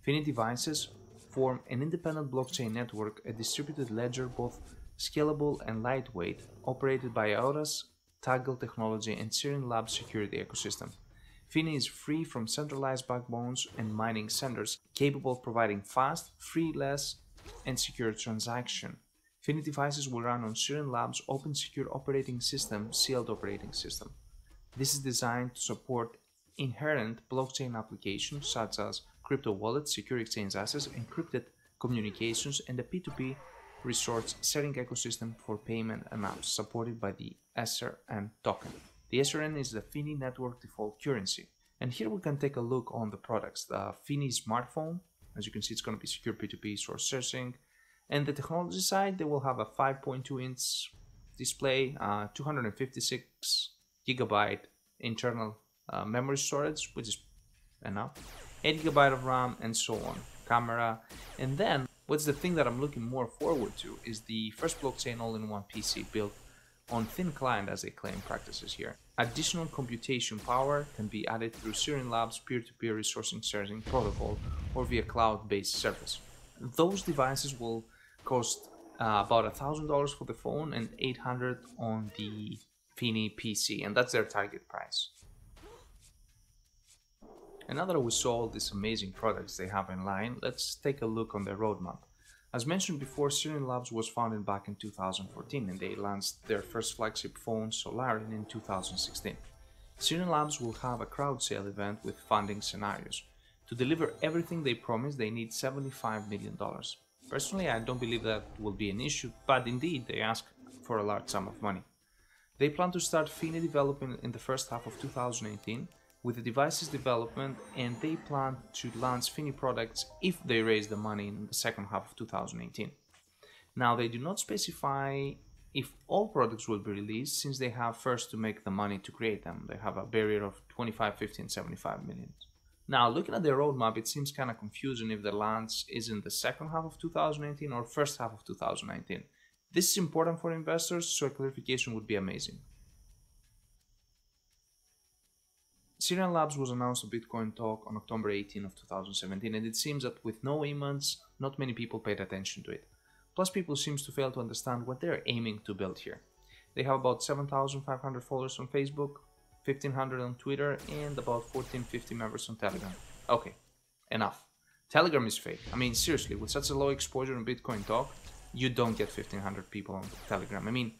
Feenie devices form an independent blockchain network, a distributed ledger both scalable and lightweight, operated by IOTA's Toggle technology and Syrian Labs security ecosystem. Feenie is free from centralized backbones and mining centers, capable of providing fast, free-less, and secure transaction. Feenie devices will run on Syrian Labs' open secure operating system, sealed operating system. This is designed to support inherent blockchain applications such as crypto wallets, secure exchange assets, encrypted communications, and a P2P resource sharing ecosystem for payment and apps supported by the SRN token. The SRN is the Feenie network default currency. And here we can take a look on the products. The Feenie smartphone, as you can see, it's going to be secure P2P source searching. And the technology side, they will have a 5.2-inch display, 256 gigabyte internal memory storage, which is enough, 8 GB of RAM, and so on. Camera. And then, what's the thing that I'm looking more forward to is the first blockchain all-in-one PC built on thin client, as they claim practices here. Additional computation power can be added through Syrian Labs peer-to-peer resourcing sharing protocol or via cloud-based service. Those devices will cost about $1,000 for the phone and $800 on the Feenie PC, and that's their target price. And now that we saw all these amazing products they have in line, let's take a look on their roadmap. As mentioned before, Syrian Labs was founded back in 2014 and they launched their first flagship phone, Solarian, in 2016. Syrian Labs will have a crowd sale event with funding scenarios. To deliver everything they promise, they need $75 million. Personally, I don't believe that will be an issue, but indeed they ask for a large sum of money. They plan to start Fina development in the first half of 2018 with the devices development, and they plan to launch Feenie products if they raise the money in the second half of 2018. Now, they do not specify if all products will be released, since they have first to make the money to create them. They have a barrier of 25, 50 and 75 million. Now, looking at their roadmap, it seems kind of confusing if the launch is in the second half of 2018 or first half of 2019. This is important for investors, so a clarification would be amazing. Syrian Labs was announced on Bitcoin Talk on October 18 of 2017, and it seems that with no emails, not many people paid attention to it. Plus, people seem to fail to understand what they're aiming to build here. They have about 7,500 followers on Facebook, 1,500 on Twitter, and about 1,450 members on Telegram. Okay, enough. Telegram is fake. I mean, seriously, with such a low exposure on Bitcoin Talk, you don't get 1,500 people on Telegram. I mean,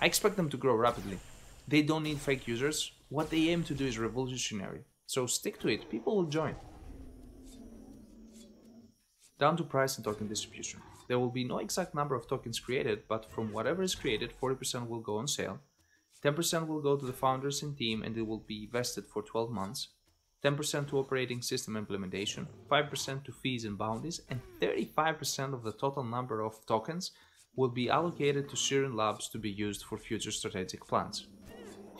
I expect them to grow rapidly. They don't need fake users. What they aim to do is revolutionary. So stick to it, people will join. Down to price and token distribution. There will be no exact number of tokens created, but from whatever is created, 40% will go on sale, 10% will go to the founders and team and it will be vested for 12 months, 10% to operating system implementation, 5% to fees and bounties, and 35% of the total number of tokens will be allocated to Syrian Labs to be used for future strategic plans.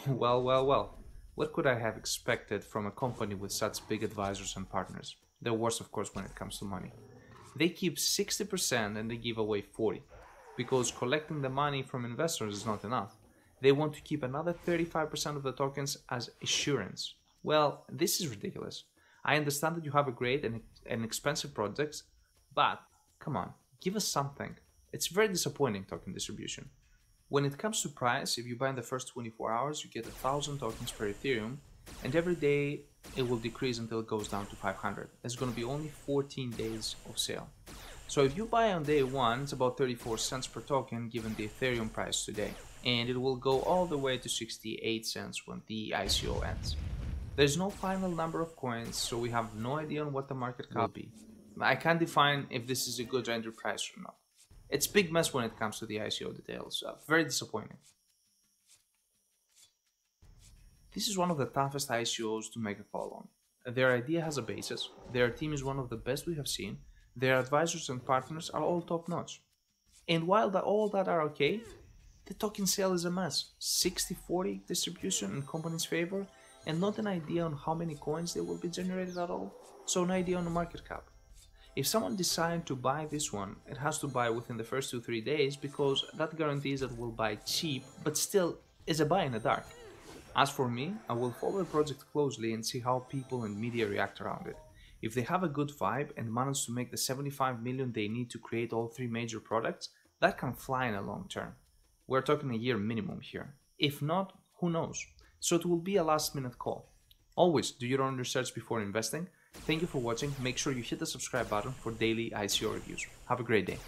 Well, what could I have expected from a company with such big advisors and partners? They're worse, of course, when it comes to money. They keep 60% and they give away 40%, because collecting the money from investors is not enough. They want to keep another 35% of the tokens as assurance. Well, this is ridiculous. I understand that you have a great and expensive project, but come on, give us something. It's very disappointing token distribution. When it comes to price, if you buy in the first 24 hours, you get 1,000 tokens per Ethereum, and every day it will decrease until it goes down to 500. It's going to be only 14 days of sale. So if you buy on day 1, it's about 34 cents per token given the Ethereum price today, and it will go all the way to 68 cents when the ICO ends. There's no final number of coins, so we have no idea on what the market cap will be. I can't define if this is a good entry price or not. It's a big mess when it comes to the ICO details. Very disappointing. This is one of the toughest ICOs to make a call on. Their idea has a basis, their team is one of the best we have seen, their advisors and partners are all top notch. And while all that are okay, the token sale is a mess. 60-40 distribution in company's favor, and not an idea on how many coins they will be generated at all, so an idea on the market cap. If someone decides to buy this one, it has to buy within the first 2-3 days, because that guarantees that we'll buy cheap, but still is a buy in the dark. As for me, I will follow the project closely and see how people and media react around it. If they have a good vibe and manage to make the 75 million they need to create all 3 major products, that can fly in the long term. We're talking a year minimum here. If not, who knows? So it will be a last minute call. Always do your own research before investing. Thank you for watching. Make sure you hit the subscribe button for daily ICO reviews. Have a great day.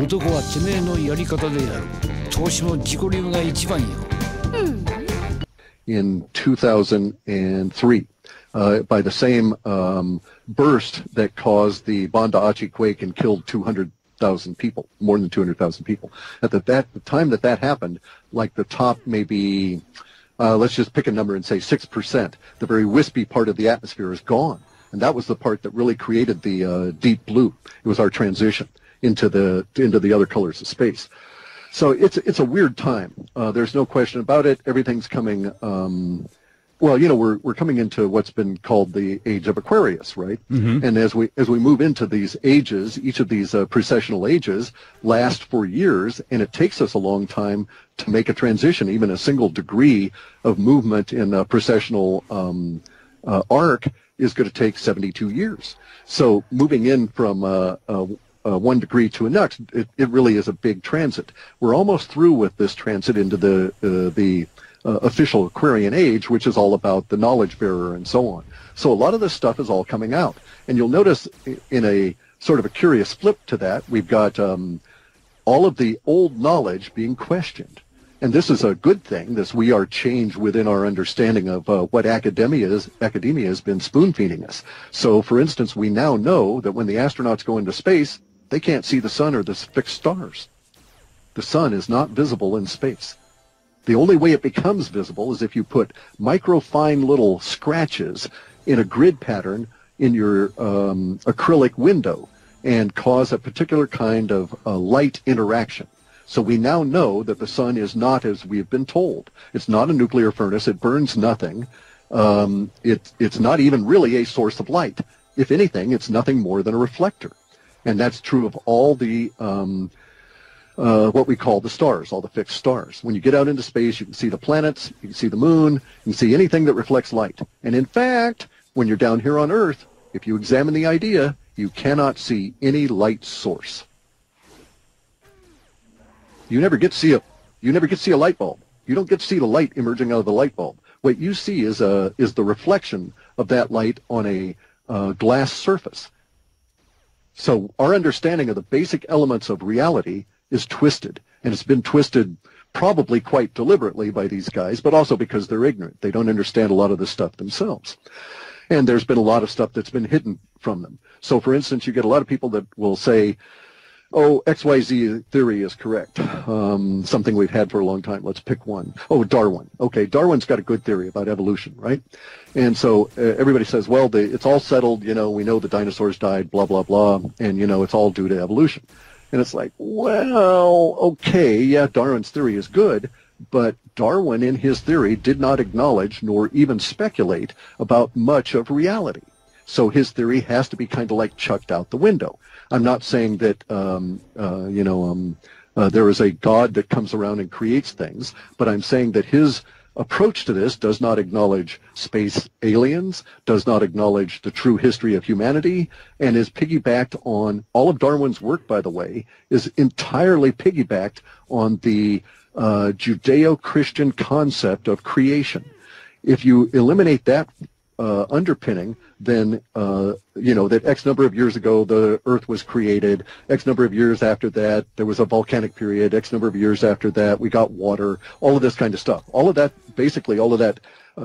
男はてめえのやり方でやる。投資も自己流が一番よ。In 2003, by the same burst that caused the Banda Aceh quake and killed 200,000 people, more than 200,000 people. At the time that happened, like the top maybe, let's just pick a number and say 6%, the very wispy part of the atmosphere is gone. And that was the part that really created the deep blue. It was our transition into the other colors of space. So it's a weird time. There's no question about it. Everything's coming. Well, you know, we're coming into what's been called the age of Aquarius, right? Mm-hmm. And as we move into these ages, each of these precessional ages last for years, and it takes us a long time to make a transition. Even a single degree of movement in a precessional arc is going to take 72 years. So moving in from 1 degree to a next, it really is a big transit. We're almost through with this transit into the official Aquarian age, which is all about the knowledge bearer and so on. So a lot of this stuff is all coming out. And you'll notice in a sort of a curious flip to that, we've got all of the old knowledge being questioned. And this is a good thing, this we are changed within our understanding of what academia has been spoon-feeding us. So, for instance, we now know that when the astronauts go into space, they can't see the sun or the fixed stars. The sun is not visible in space. The only way it becomes visible is if you put microfine little scratches in a grid pattern in your acrylic window and cause a particular kind of light interaction. So we now know that the sun is not as we've been told. It's not a nuclear furnace. It burns nothing. It's not even really a source of light. If anything, it's nothing more than a reflector. And that's true of all the what we call the stars, all the fixed stars. When you get out into space, you can see the planets, you can see the moon, you can see anything that reflects light. And in fact, when you're down here on Earth, if you examine the idea, you cannot see any light source. You never get to see a light bulb. You don't get to see the light emerging out of the light bulb. What you see is the reflection of that light on a glass surface. So our understanding of the basic elements of reality is twisted, and it's been twisted probably quite deliberately by these guys, but also because they're ignorant. They don't understand a lot of this stuff themselves. And there's been a lot of stuff that's been hidden from them. So, for instance, you get a lot of people that will say, oh, XYZ theory is correct, something we've had for a long time. Let's pick one. Oh, Darwin. Okay, Darwin's got a good theory about evolution, right? And so everybody says, well, it's all settled, you know, we know the dinosaurs died, blah, blah, blah, and, you know, it's all due to evolution. And it's like, well, okay, yeah, Darwin's theory is good, but Darwin in his theory did not acknowledge nor even speculate about much of reality. So his theory has to be kind of like chucked out the window. I'm not saying that, there is a God that comes around and creates things, but I'm saying that his approach to this does not acknowledge space aliens, does not acknowledge the true history of humanity, and is piggybacked on, all of Darwin's work, by the way, is entirely piggybacked on the Judeo-Christian concept of creation. If you eliminate that underpinning, then that X number of years ago the Earth was created, X number of years after that there was a volcanic period, X number of years after that we got water, all of this kind of stuff. All of that, basically all of that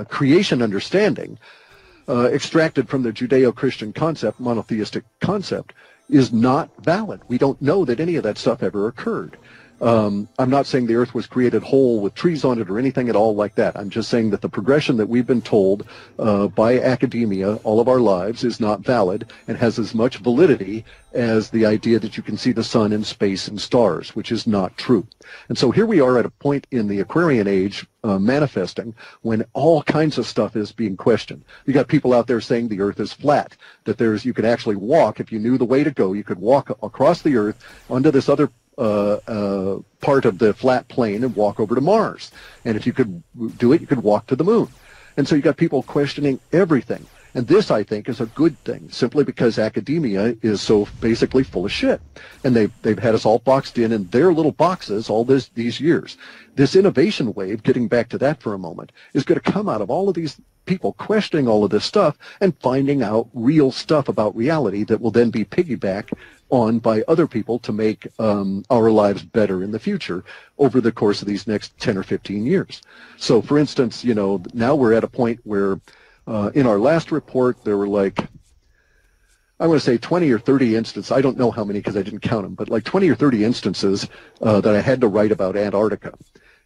creation understanding extracted from the Judeo-Christian concept, monotheistic concept, is not valid. We don't know that any of that stuff ever occurred. I'm not saying the Earth was created whole with trees on it or anything at all like that. I'm just saying that the progression that we've been told by academia all of our lives is not valid and has as much validity as the idea that you can see the sun and space and stars, which is not true. And so here we are at a point in the Aquarian age manifesting when all kinds of stuff is being questioned. You got people out there saying the Earth is flat, that you could actually walk, if you knew the way to go, you could walk across the Earth onto this other part of the flat plane and walk over to Mars. And if you could do it, you could walk to the moon. And so you got people questioning everything. And this, I think, is a good thing, simply because academia is so basically full of shit. And they've had us all boxed in their little boxes all these years. This innovation wave, getting back to that for a moment, is going to come out of all of these people questioning all of this stuff and finding out real stuff about reality that will then be piggybacked on by other people to make our lives better in the future over the course of these next 10 or 15 years. So, for instance, you know, now we're at a point where in our last report there were like, I want to say 20 or 30 instances. I don't know how many because I didn't count them, but like 20 or 30 instances that I had to write about Antarctica.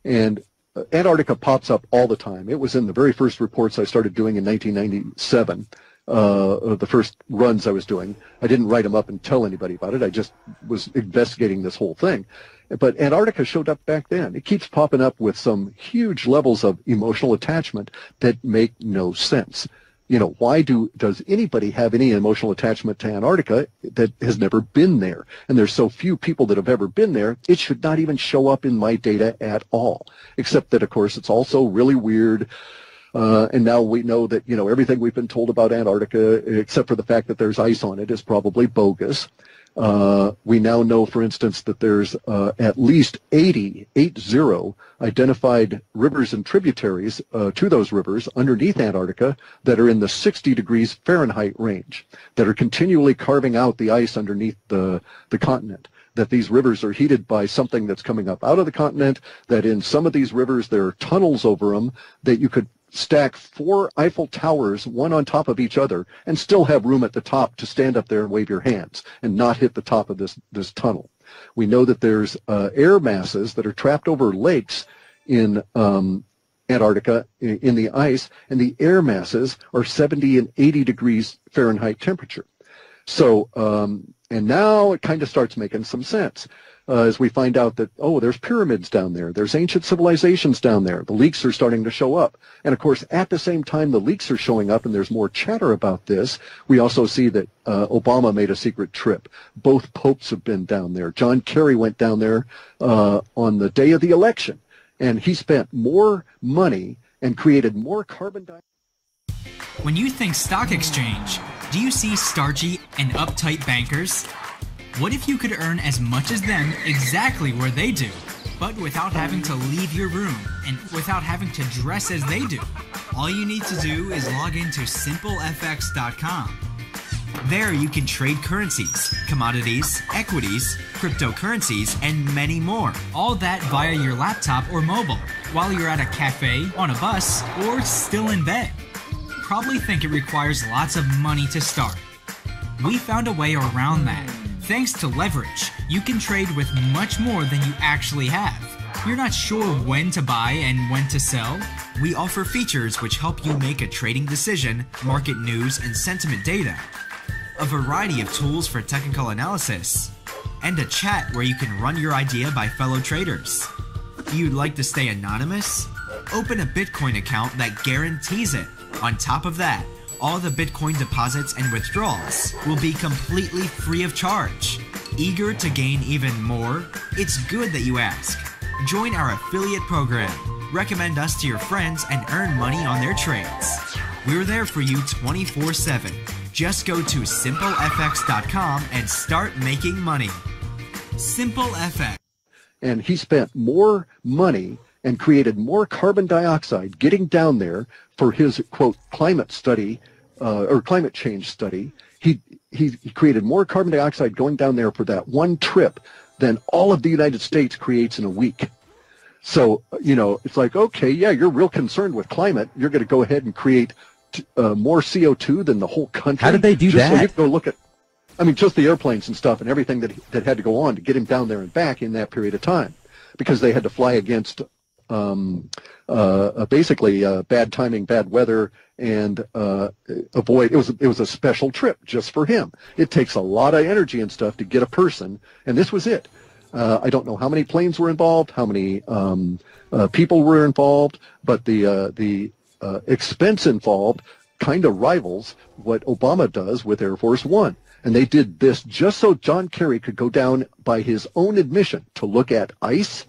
And Antarctica pops up all the time. It was in the very first reports I started doing in 1997. The first runs I was doing. I didn't write them up and tell anybody about it. I just was investigating this whole thing. But Antarctica showed up back then. It keeps popping up with some huge levels of emotional attachment that make no sense. You know, why does anybody have any emotional attachment to Antarctica that has never been there? And there's so few people that have ever been there, it should not even show up in my data at all. Except that, of course, it's also really weird. And now we know that, you know, everything we've been told about Antarctica, except for the fact that there's ice on it, is probably bogus. We now know, for instance, that there's at least 80 identified rivers and tributaries to those rivers underneath Antarctica that are in the 60 degrees Fahrenheit range, that are continually carving out the ice underneath the continent. That these rivers are heated by something that's coming up out of the continent, that in some of these rivers there are tunnels over them, that you could stack 4 Eiffel Towers, one on top of each other, and still have room at the top to stand up there and wave your hands and not hit the top of this tunnel. We know that there's air masses that are trapped over lakes in Antarctica in the ice, and the air masses are 70 and 80 degrees Fahrenheit temperature. So, and now it kind of starts making some sense. As we find out that, oh, there's pyramids down there, there's ancient civilizations down there, the leaks are starting to show up. And of course, at the same time the leaks are showing up and there's more chatter about this, we also see that Obama made a secret trip. Both popes have been down there. John Kerry went down there on the day of the election, and he spent more money and created more carbon dioxide. When you think stock exchange, do you see starchy and uptight bankers? What if you could earn as much as them exactly where they do, but without having to leave your room and without having to dress as they do? All you need to do is log into simplefx.com. There you can trade currencies, commodities, equities, cryptocurrencies, and many more. All that via your laptop or mobile, while you're at a cafe, on a bus, or still in bed. Probably think it requires lots of money to start. We found a way around that. Thanks to leverage, you can trade with much more than you actually have. You're not sure when to buy and when to sell? We offer features which help you make a trading decision, market news and sentiment data, a variety of tools for technical analysis, and a chat where you can run your idea by fellow traders. You'd like to stay anonymous? Open a Bitcoin account that guarantees it. On top of that, all the Bitcoin deposits and withdrawals will be completely free of charge. Eager to gain even more? It's good that you ask. Join our affiliate program. Recommend us to your friends and earn money on their trades. We're there for you 24/7. Just go to simplefx.com and start making money. SimpleFX. And he spent more money and created more carbon dioxide getting down there for his, quote, climate study, or climate change study. He created more carbon dioxide going down there for that one trip than all of the United States creates in a week. So, you know, it's like, okay, yeah, you're real concerned with climate. You're going to go ahead and create more CO2 than the whole country. How did they do that? So you can go look at, I mean, just the airplanes and stuff and everything that had to go on to get him down there and back in that period of time, because they had to fly against basically bad timing, bad weather, and avoid. It was a special trip just for him. It takes a lot of energy and stuff to get a person, and this was it. I don't know how many planes were involved, how many people were involved, but the expense involved kind of rivals what Obama does with Air Force One. And they did this just so John Kerry could go down by his own admission to look at ice.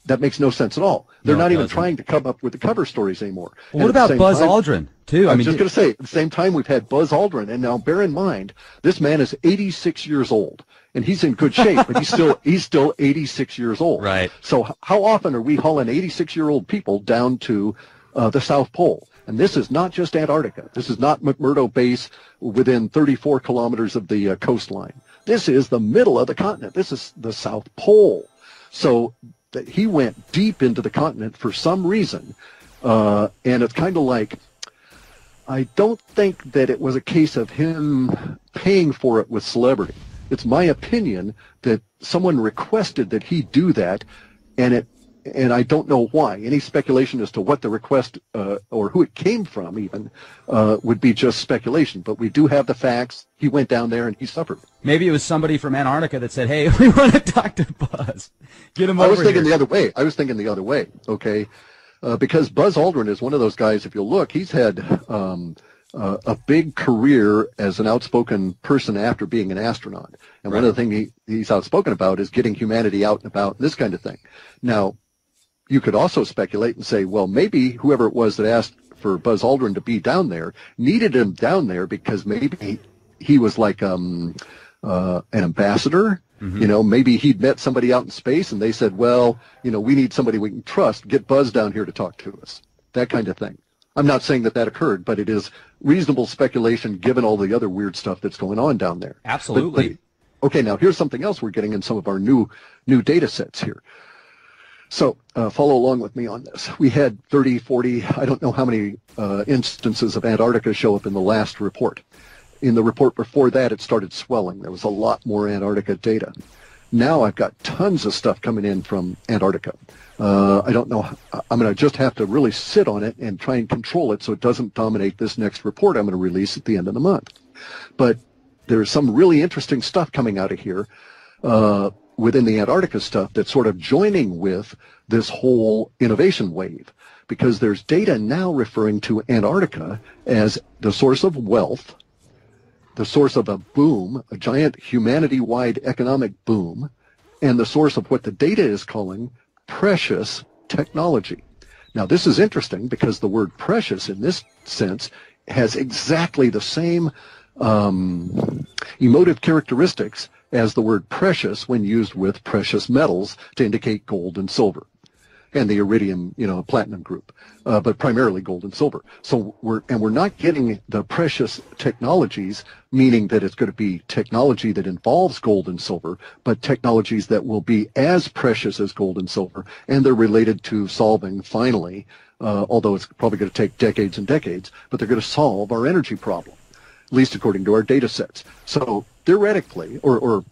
That makes no sense at all. They're not even trying to come up with the cover stories anymore. Well, what about Buzz Aldrin, too? I was just going to say, at the same time, we've had Buzz Aldrin, and now bear in mind, this man is 86 years old, and he's in good shape, but he's still 86 years old. Right. So how often are we hauling 86-year-old people down to the South Pole? And this is not just Antarctica. This is not McMurdo Base within 34 kilometers of the coastline. This is the middle of the continent. This is the South Pole. So he went deep into the continent for some reason. And it's kind of like, I don't think that it was a case of him paying for it with celebrity. It's my opinion that someone requested that he do that, and I don't know why. Any speculation as to what the request or who it came from even would be just speculation. But we do have the facts. He went down there and he suffered. Maybe it was somebody from Antarctica that said, "Hey, we want to talk to Buzz. Get him over here." I was thinking the other way. Okay, because Buzz Aldrin is one of those guys. If you look, he's had a big career as an outspoken person after being an astronaut. And one of the things he's outspoken about is getting humanity out and about, and this kind of thing. Now, you could also speculate and say, well, maybe whoever it was that asked for Buzz Aldrin to be down there needed him down there because maybe he was like an ambassador. Mm-hmm. You know, maybe he'd met somebody out in space and they said, well, you know, we need somebody we can trust. Get Buzz down here to talk to us. That kind of thing. I'm not saying that that occurred, but it is reasonable speculation given all the other weird stuff that's going on down there. Absolutely. Okay, now here's something else we're getting in some of our new data sets here. So follow along with me on this. We had 30, 40, I don't know how many instances of Antarctica show up in the last report. In the report before that, it started swelling. There was a lot more Antarctica data. Now I've got tons of stuff coming in from Antarctica. I don't know. I'm going to just have to really sit on it and try and control it so it doesn't dominate this next report I'm going to release at the end of the month. But there's some really interesting stuff coming out of here within the Antarctica stuff that's sort of joining with this whole innovation wave, because there's data now referring to Antarctica as the source of wealth, the source of a boom, a giant humanity-wide economic boom, and the source of what the data is calling precious technology. Now, this is interesting because the word precious in this sense has exactly the same emotive characteristics as the word precious when used with precious metals to indicate gold and silver, and the iridium, platinum group, but primarily gold and silver. So we're not getting the precious technologies, meaning that it's going to be technology that involves gold and silver, but technologies that will be as precious as gold and silver, and they're related to solving finally, although it's probably going to take decades and decades, but they're going to solve our energy problem, at least according to our data sets. So theoretically, or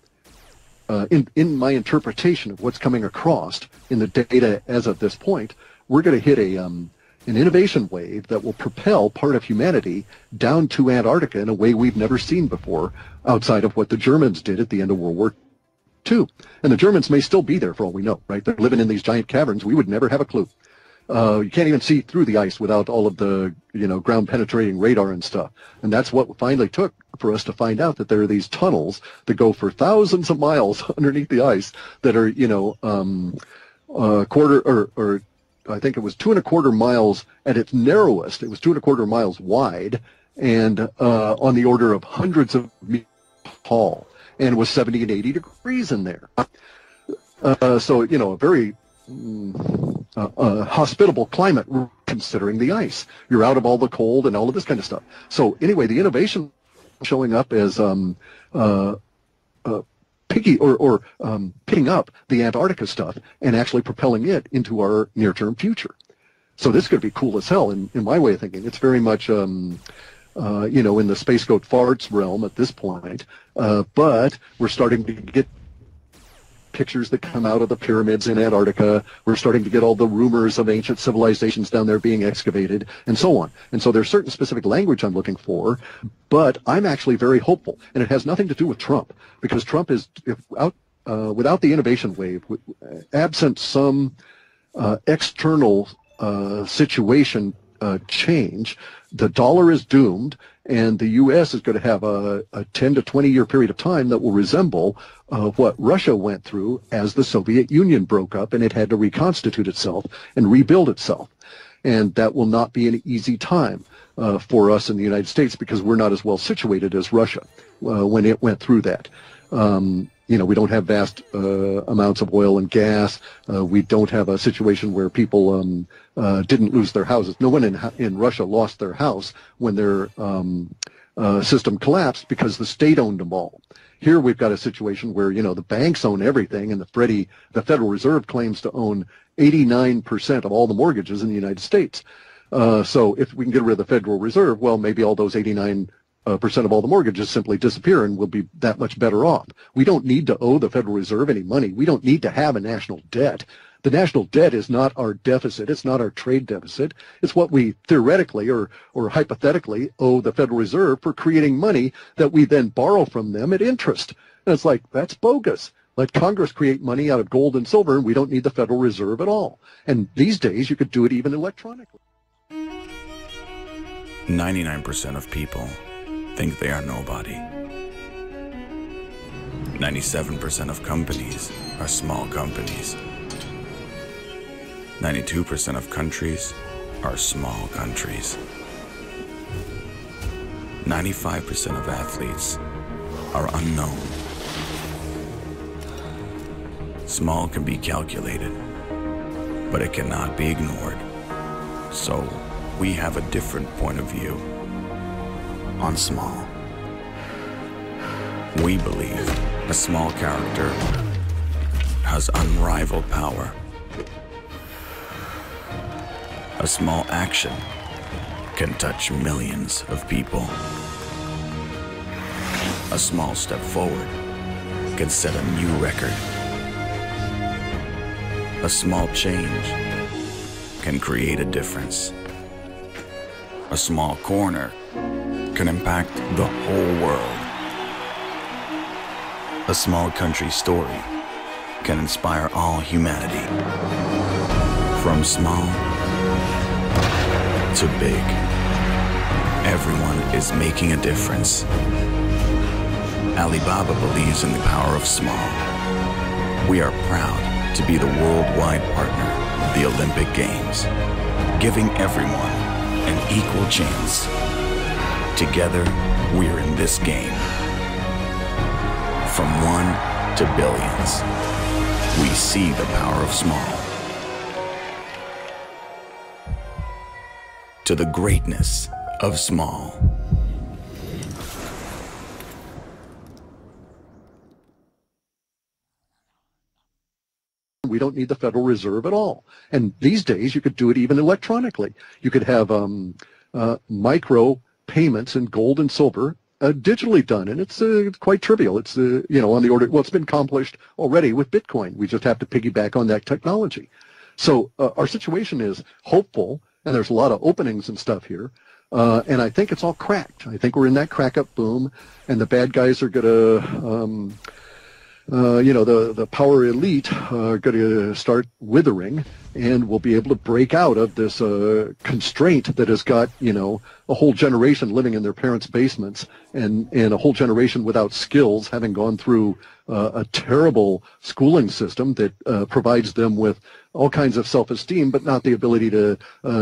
in my interpretation of what's coming across in the data as of this point, we're going to hit an innovation wave that will propel part of humanity down to Antarctica in a way we've never seen before, outside of what the Germans did at the end of World War II. And the Germans may still be there for all we know, right? They're living in these giant caverns. We would never have a clue. You can't even see through the ice without all of the, ground penetrating radar and stuff. And that's what finally took for us to find out that there are these tunnels that go for thousands of miles underneath the ice that are, or I think it was 2.25 miles at its narrowest. It was 2.25 miles wide and on the order of hundreds of meters tall, and it was 70 and 80 degrees in there. So, a very hospitable climate considering the ice. You're out of all the cold and all of this kind of stuff. So anyway, the innovation showing up as picking up the Antarctica stuff and actually propelling it into our near-term future. So this could be cool as hell in my way of thinking. It's very much, in the space goat farts realm at this point, but we're starting to get pictures that come out of the pyramids in Antarctica. We're starting to get all the rumors of ancient civilizations down there being excavated and so on. And so there's certain specific language I'm looking for, but I'm actually very hopeful. And it has nothing to do with Trump, because Trump is without the innovation wave, absent some external situation change, the dollar is doomed, and the U.S. is going to have a 10 to 20 year period of time that will resemble what Russia went through as the Soviet Union broke up and it had to reconstitute itself and rebuild itself. And that will not be an easy time for us in the United States, because we're not as well situated as Russia when it went through that. we don't have vast amounts of oil and gas. We don't have a situation where people didn't lose their houses. No one in Russia lost their house when their system collapsed because the state owned them all. Here we've got a situation where, the banks own everything, and the Federal Reserve claims to own 89% of all the mortgages in the United States. So if we can get rid of the Federal Reserve, well, maybe all those 89% of all the mortgages simply disappear and we'll be that much better off. We don't need to owe the Federal Reserve any money. We don't need to have a national debt. The national debt is not our deficit. It's not our trade deficit. It's what we theoretically or hypothetically owe the Federal Reserve for creating money that we then borrow from them at interest. And it's like, that's bogus. Let Congress create money out of gold and silver, and we don't need the Federal Reserve at all. And these days, you could do it even electronically. 99% of people think they are nobody. 97% of companies are small companies. 92% of countries are small countries. 95% of athletes are unknown. Small can be calculated, but it cannot be ignored. So we have a different point of view on small. We believe a small character has unrivaled power. A small action can touch millions of people. A small step forward can set a new record. A small change can create a difference. A small corner can impact the whole world. A small country story can inspire all humanity. From small to big, everyone is making a difference. Alibaba believes in the power of small. We are proud to be the worldwide partner of the Olympic Games, giving everyone an equal chance. Together, we're in this game. From 1 to billions, we see the power of small. To the greatness of small. We don't need the Federal Reserve at all. And these days, you could do it even electronically. You could have micro payments in gold and silver digitally done, and it's quite trivial. It's on the order. Well, it's been accomplished already with Bitcoin. We just have to piggyback on that technology. So our situation is hopeful, and there's a lot of openings and stuff here. And I think it's all cracked. I think we're in that crack-up boom, and the bad guys are going to. The power elite are going to start withering, and we'll be able to break out of this constraint that has got, a whole generation living in their parents' basements and a whole generation without skills, having gone through a terrible schooling system that provides them with all kinds of self-esteem, but not the ability to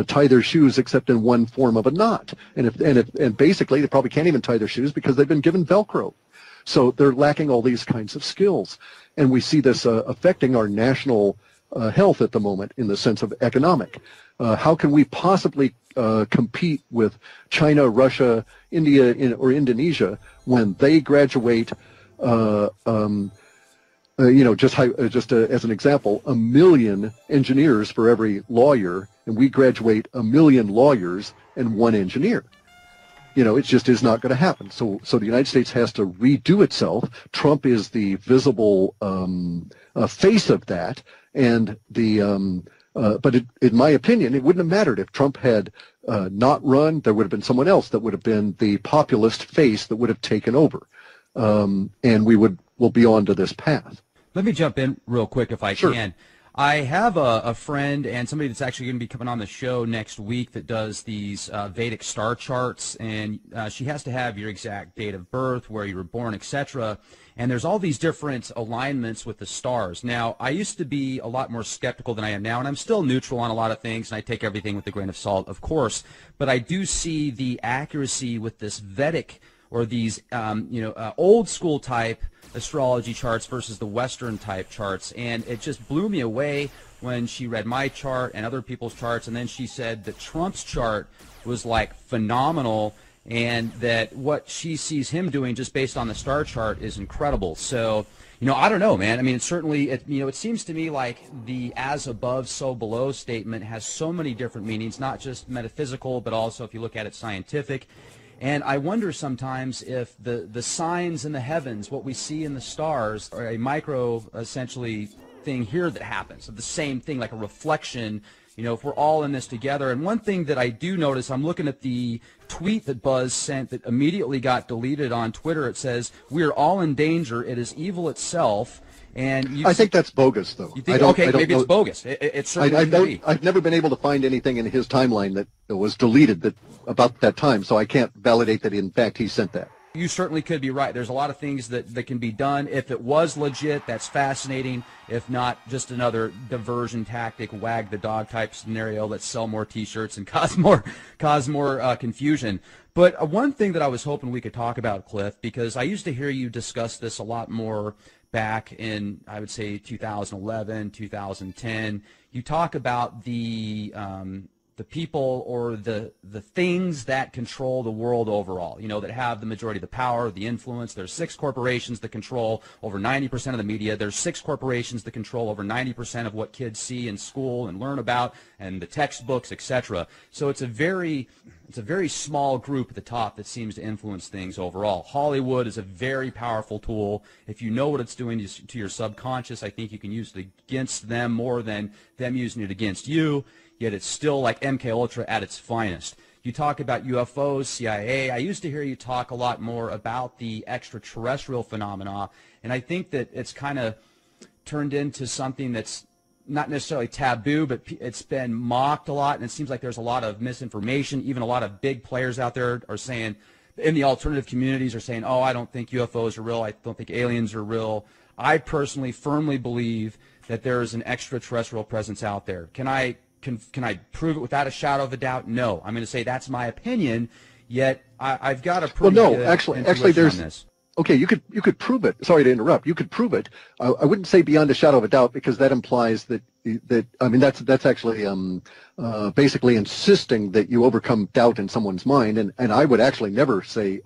tie their shoes except in one form of a knot. And basically, they probably can't even tie their shoes because they've been given Velcro. So they're lacking all these kinds of skills. And we see this affecting our national health at the moment in the sense of economic. How can we possibly compete with China, Russia, India, or Indonesia when they graduate, just as an example, 1 million engineers for every lawyer, and we graduate 1 million lawyers and 1 engineer? It just is not going to happen. So the United States has to redo itself. Trump is the visible face of that, and but in my opinion, it wouldn't have mattered if Trump had not run. There would have been someone else that would have been the populist face that would have taken over, and we'll be on to this path. Let me jump in real quick if I Sure. can. I have a friend and somebody that's actually going to be coming on the show next week that does these Vedic star charts, and she has to have your exact date of birth, where you were born, etc. And there's all these different alignments with the stars. Now, I used to be a lot more skeptical than I am now, and I'm still neutral on a lot of things, and I take everything with a grain of salt, of course. But I do see the accuracy with this Vedic or these old school type astrology charts versus the Western type charts. And it just blew me away when she read my chart and other people's charts, and then she said that Trump's chart was like phenomenal, and that what she sees him doing just based on the star chart is incredible. So, I don't know, man. I mean, certainly, it seems to me like the as above, so below statement has so many different meanings, not just metaphysical, but also if you look at it scientific. And I wonder sometimes if the signs in the heavens, what we see in the stars, are a micro, essentially, thing here that happens, the same thing, like a reflection, if we're all in this together. And one thing that I do notice, I'm looking at the tweet that Buzz sent that immediately got deleted on Twitter. It says, "We are all in danger. It is evil itself." And I think that's bogus, though. You think, okay, maybe it's bogus. It certainly could be. I've never been able to find anything in his timeline that was deleted about that time, so I can't validate that, in fact, he sent that. You certainly could be right. There's a lot of things that can be done. If it was legit, that's fascinating. If not, just another diversion tactic, wag the dog type scenario. Let's sell more T-shirts and cause more confusion. But one thing that I was hoping we could talk about, Cliff, because I used to hear you discuss this a lot more back in, I would say, 2011, 2010. You talk about the people or the things that control the world overall, that have the majority of the power, the influence. There's 6 corporations that control over 90% of the media. There's 6 corporations that control over 90% of what kids see in school and learn about, and the textbooks, etc. So it's a very small group at the top that seems to influence things overall. Hollywood is a very powerful tool. If you know what it's doing to your subconscious, I think you can use it against them more than them using it against you. Yet it's still like MK Ultra at its finest. You talk about UFOs, CIA. I used to hear you talk a lot more about the extraterrestrial phenomena, and I think that it's kind of turned into something that's not necessarily taboo, but it's been mocked a lot, and it seems like there's a lot of misinformation. Even a lot of big players out there are saying, in the alternative communities are saying, oh, I don't think UFOs are real, I don't think aliens are real. I personally firmly believe that there is an extraterrestrial presence out there. Can I prove it without a shadow of a doubt? No. I'm going to say that's my opinion, yet I've got a pretty good actually there's on this. Okay, you could prove it. Sorry to interrupt. You could prove it. I wouldn't say beyond a shadow of a doubt, because that implies that that's actually basically insisting that you overcome doubt in someone's mind, and I would actually never say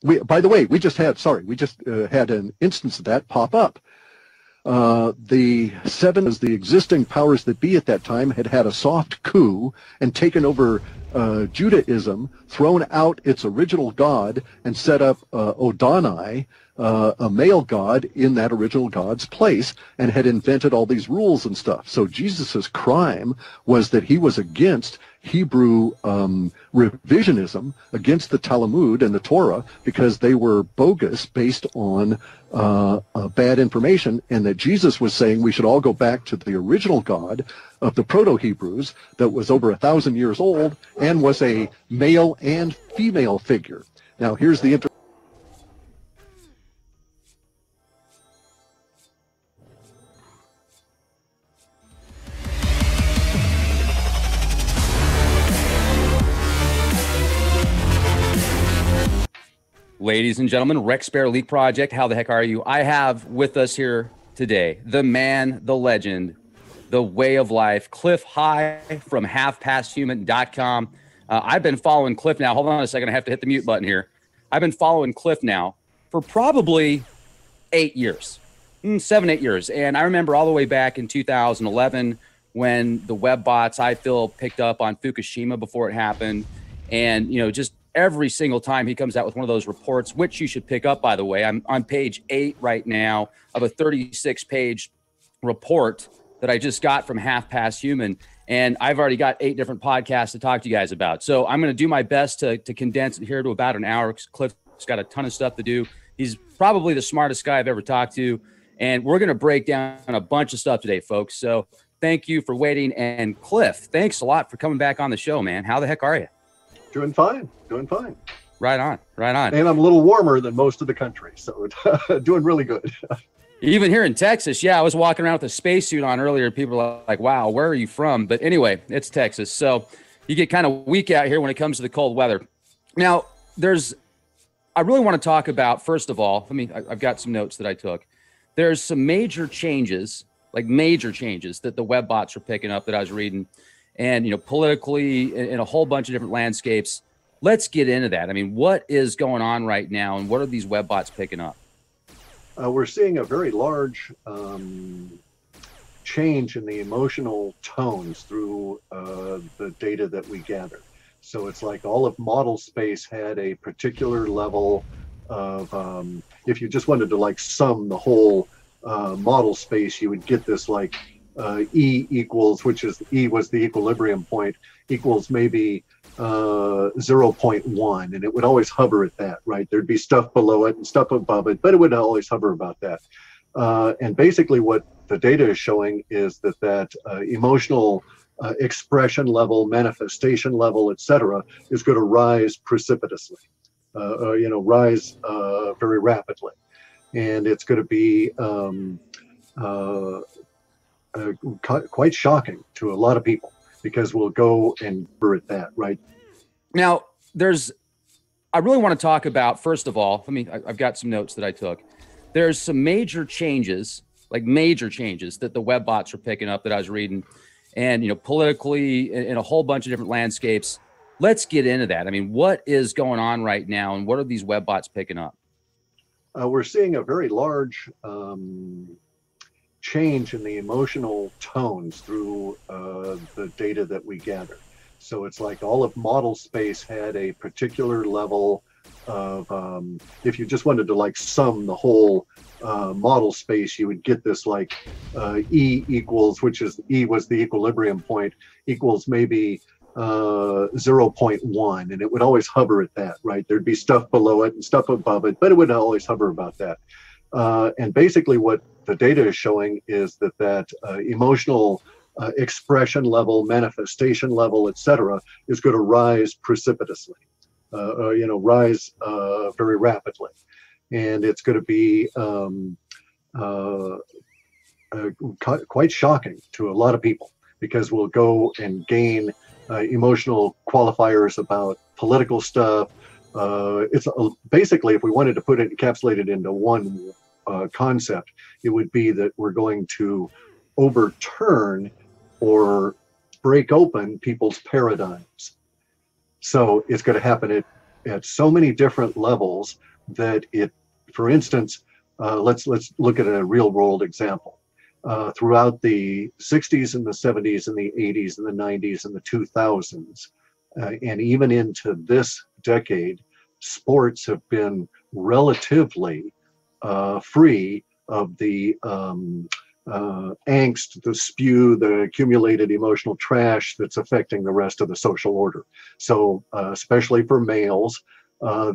By the way, we just had had an instance of that pop up. The seven, as the existing powers that be at that time, had a soft coup and taken over Judaism, thrown out its original god, and set up Odonai, a male god, in that original god's place, and had invented all these rules and stuff. So Jesus's crime was that he was against Hebrew revisionism, against the Talmud and the Torah, because they were bogus, based on bad information, and that Jesus was saying we should all go back to the original God of the Proto-Hebrews that was over 1,000 years old and was a male and female figure. Now here's the Ladies and gentlemen, Rex Bear Leak Project, how the heck are you? I have with us here today the man, the legend, the way of life, Cliff High from halfpasthuman.com. I've been following Cliff now. Hold on a second. I have to hit the mute button here. I've been following Cliff now for probably 8 years, 7, 8 years. And I remember all the way back in 2011 when the web bots, I feel, picked up on Fukushima before it happened. And, you know, just every single time he comes out with one of those reports, which you should pick up, by the way. I'm on page 8 right now of a 36-page report that I just got from Half Past Human, and I've already got 8 different podcasts to talk to you guys about. So I'm going to do my best to condense it here to about an hour. Cliff's got a ton of stuff to do. He's probably the smartest guy I've ever talked to, and we're going to break down a bunch of stuff today, folks. So thank you for waiting, and Cliff, thanks a lot for coming back on the show, man. How the heck are you? Doing fine. Right on. And I'm a little warmer than most of the country, so doing really good. Even here in Texas, yeah, I was walking around with a spacesuit on earlier. People are like, wow, where are you from? But anyway, it's Texas. So you get kind of weak out here when it comes to the cold weather. Now, I really want to talk about, first of all, I've got some notes that I took. There's some major changes that the web bots are picking up that I was reading. And, you know, politically, in a whole bunch of different landscapes. Let's get into that. I mean, what is going on right now, and what are these web bots picking up? We're seeing a very large change in the emotional tones through the data that we gather. So it's like all of model space had a particular level of, if you just wanted to like sum the whole model space, you would get this like E equals, which is E was the equilibrium point, equals maybe 0.1, and it would always hover at that, right? There'd be stuff below it and stuff above it, but it would always hover about that. And basically what the data is showing is that emotional expression level, manifestation level, etc., is going to rise precipitously, rise very rapidly. And it's going to be quite shocking to a lot of people, because we'll go and at that, right? Now, I really want to talk about, first of all, I've got some notes that I took. There's some major changes that the web bots are picking up that I was reading. And, you know, politically, in a whole bunch of different landscapes. Let's get into that. I mean, what is going on right now, and what are these web bots picking up? We're seeing a very large change in the emotional tones through the data that we gather. So it's like all of model space had a particular level of, if you just wanted to like sum the whole model space, you would get this like E equals, which is E was the equilibrium point, equals maybe 0.1, and it would always hover at that, right? There'd be stuff below it and stuff above it, but it would always hover about that. And basically what the data is showing is that emotional expression level, manifestation level, etc., is going to rise precipitously, rise very rapidly. And it's going to be quite shocking to a lot of people, because we'll go and gain emotional qualifiers about political stuff. It's basically, if we wanted to put it encapsulated into one concept, it would be that we're going to overturn or break open people's paradigms. So it's going to happen at so many different levels that it, for instance, let's look at a real world example. Throughout the 60s and the 70s and the 80s and the 90s and the 2000s, and even into this decade, sports have been relatively free of the angst, the spew, the accumulated emotional trash that's affecting the rest of the social order. So especially for males,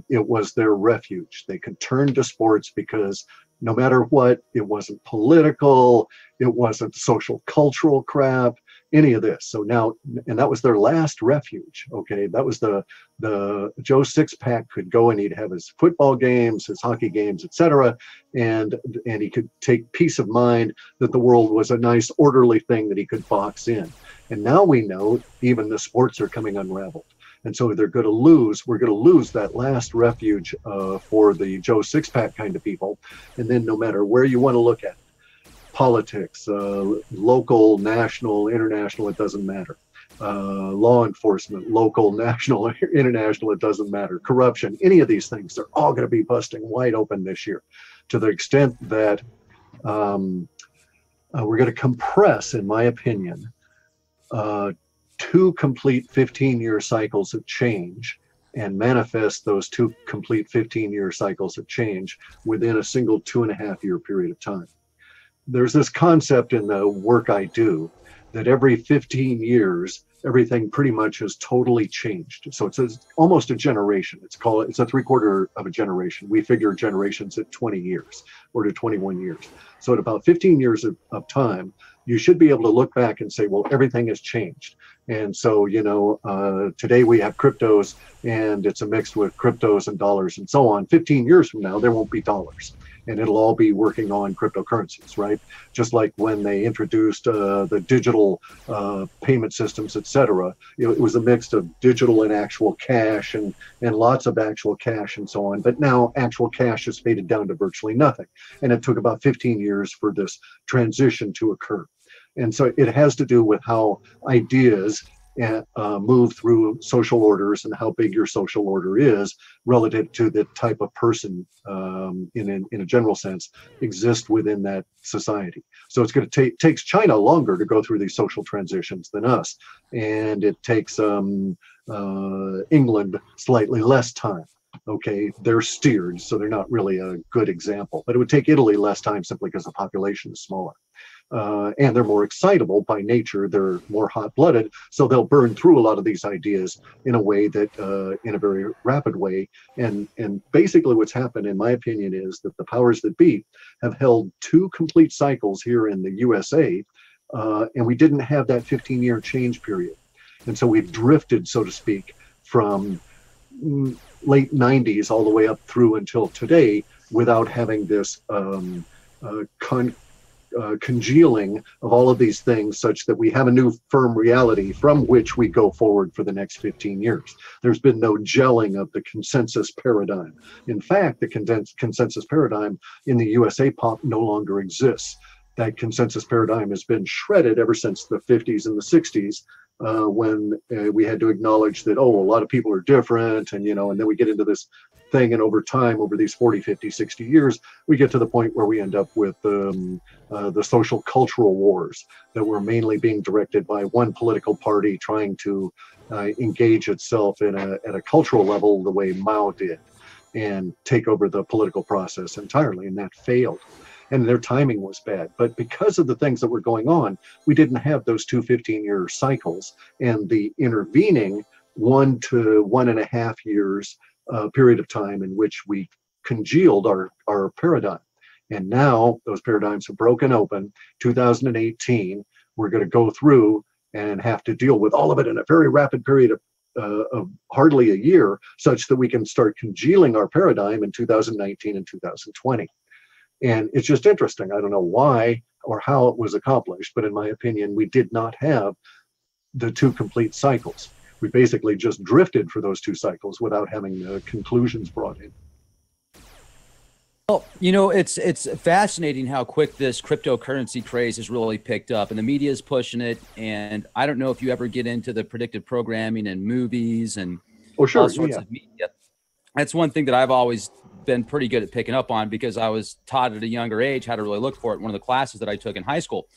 it was their refuge. They could turn to sports because no matter what, it wasn't political, it wasn't social cultural crap, any of this. So now, and that was their last refuge. Okay, that was the Joe Six-Pack could go and he'd have his football games, his hockey games, etc., and he could take peace of mind that the world was a nice orderly thing that he could box in. And now we know even the sports are coming unraveled. And so we're going to lose that last refuge for the Joe Six-Pack kind of people. And then no matter where you want to look at it, politics, local, national, international, it doesn't matter. Law enforcement, local, national, international, it doesn't matter. Corruption, any of these things, they're all going to be busting wide open this year, to the extent that we're going to compress, in my opinion, 2 complete 15-year cycles of change and manifest those 2 complete 15-year cycles of change within a single 2.5-year period of time. There's this concept in the work I do that every 15 years, everything pretty much has totally changed. So it's almost a generation. It's a 3/4 of a generation. We figure generations at 20 years or to 21 years. So at about 15 years of time, you should be able to look back and say, well, everything has changed. And so, today we have cryptos and it's a mix with cryptos and dollars and so on. 15 years from now, there won't be dollars. And it'll all be working on cryptocurrencies, right? Just like when they introduced the digital payment systems, et cetera, it was a mix of digital and actual cash and lots of actual cash and so on. But now actual cash has faded down to virtually nothing. And it took about 15 years for this transition to occur. And so it has to do with how ideas move through social orders and how big your social order is relative to the type of person in a general sense exist within that society. So it's going to takes China longer to go through these social transitions than us, and it takes England slightly less time. Okay, they're steered, so they're not really a good example, but it would take Italy less time simply because the population is smaller. And they're more excitable by nature. They're more hot-blooded, so they'll burn through a lot of these ideas in a way that, in a very rapid way. And basically what's happened, in my opinion, is that the powers that be have held 2 complete cycles here in the USA, and we didn't have that 15-year change period. And so we've drifted, so to speak, from late 90s all the way up through until today without having this congealing of all of these things such that we have a new firm reality from which we go forward for the next 15 years. There's been no gelling of the consensus paradigm. In fact, the consensus paradigm in the USA pop no longer exists. That consensus paradigm has been shredded ever since the 50s and the 60s, when we had to acknowledge that, oh, a lot of people are different, and and then we get into this thing, and over time, over these 40, 50, 60 years, we get to the point where we end up with the social cultural wars that were mainly being directed by one political party trying to engage itself at a cultural level the way Mao did and take over the political process entirely, and that failed. And their timing was bad. But because of the things that were going on, we didn't have those 2 15-year cycles, and the intervening 1 to 1.5 years period of time in which we congealed our paradigm. And now those paradigms have broken open. 2018, we're going to go through and have to deal with all of it in a very rapid period of hardly a year, such that we can start congealing our paradigm in 2019 and 2020. And it's just interesting. I don't know why or how it was accomplished, but in my opinion, we did not have the 2 complete cycles. We basically just drifted for those 2 cycles without having the conclusions brought in. Well, it's fascinating how quick this cryptocurrency craze has really picked up, and the media is pushing it. And I don't know if you ever get into the predictive programming and movies and all sorts of media. That's one thing that I've always been pretty good at picking up on because I was taught at a younger age how to really look for it in one of the classes that I took in high school.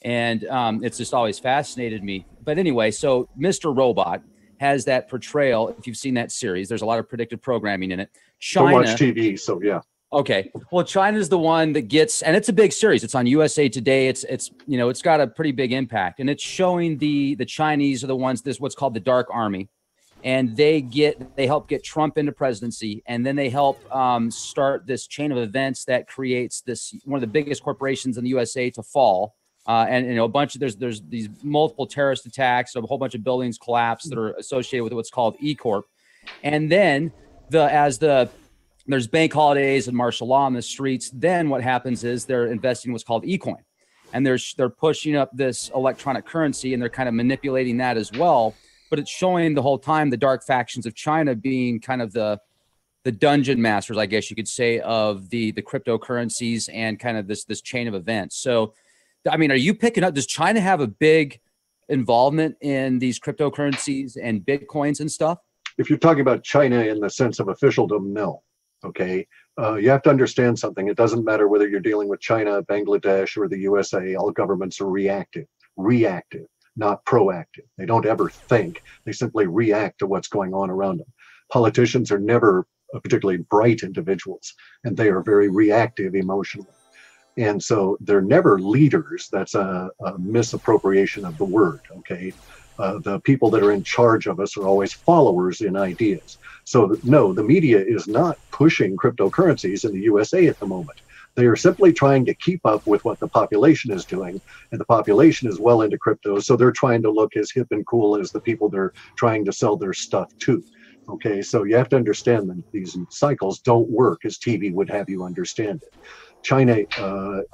And it's just always fascinated me. But anyway, so Mr. Robot has that portrayal. If you've seen that series, there's a lot of predictive programming in it. China, don't watch TV, so yeah. Okay. Well, China's the one that gets, and it's a big series. It's on USA Today. It's you know, it's got a pretty big impact, and it's showing the Chinese are the ones, this what's called the Dark Army, and they help get Trump into presidency, and then they help start this chain of events that creates this one of the biggest corporations in the USA to fall. And you know, a bunch of there's these multiple terrorist attacks, a whole bunch of buildings collapse that are associated with what's called E Corp, and then there's bank holidays and martial law on the streets. Then what happens is they're investing in what's called eCoin, and they're pushing up this electronic currency, and they're kind of manipulating that as well. But it's showing the whole time the dark factions of China being kind of the dungeon masters, I guess you could say, of the cryptocurrencies and kind of this chain of events. So, I mean, are you picking up? Does China have a big involvement in these cryptocurrencies and Bitcoins and stuff? If you're talking about China in the sense of officialdom, no. Okay, you have to understand something. It doesn't matter whether you're dealing with China, Bangladesh, or the USA. All governments are reactive, not proactive. They don't ever think. They simply react to what's going on around them. Politicians are never particularly bright individuals, and they are very reactive emotionally. And so they're never leaders. That's a misappropriation of the word, okay? The people that are in charge of us are always followers in ideas. So no, the media is not pushing cryptocurrencies in the USA at the moment. They are simply trying to keep up with what the population is doing, and the population is well into crypto, so they're trying to look as hip and cool as the people they're trying to sell their stuff to. Okay, so you have to understand that these cycles don't work as TV would have you understand it. China,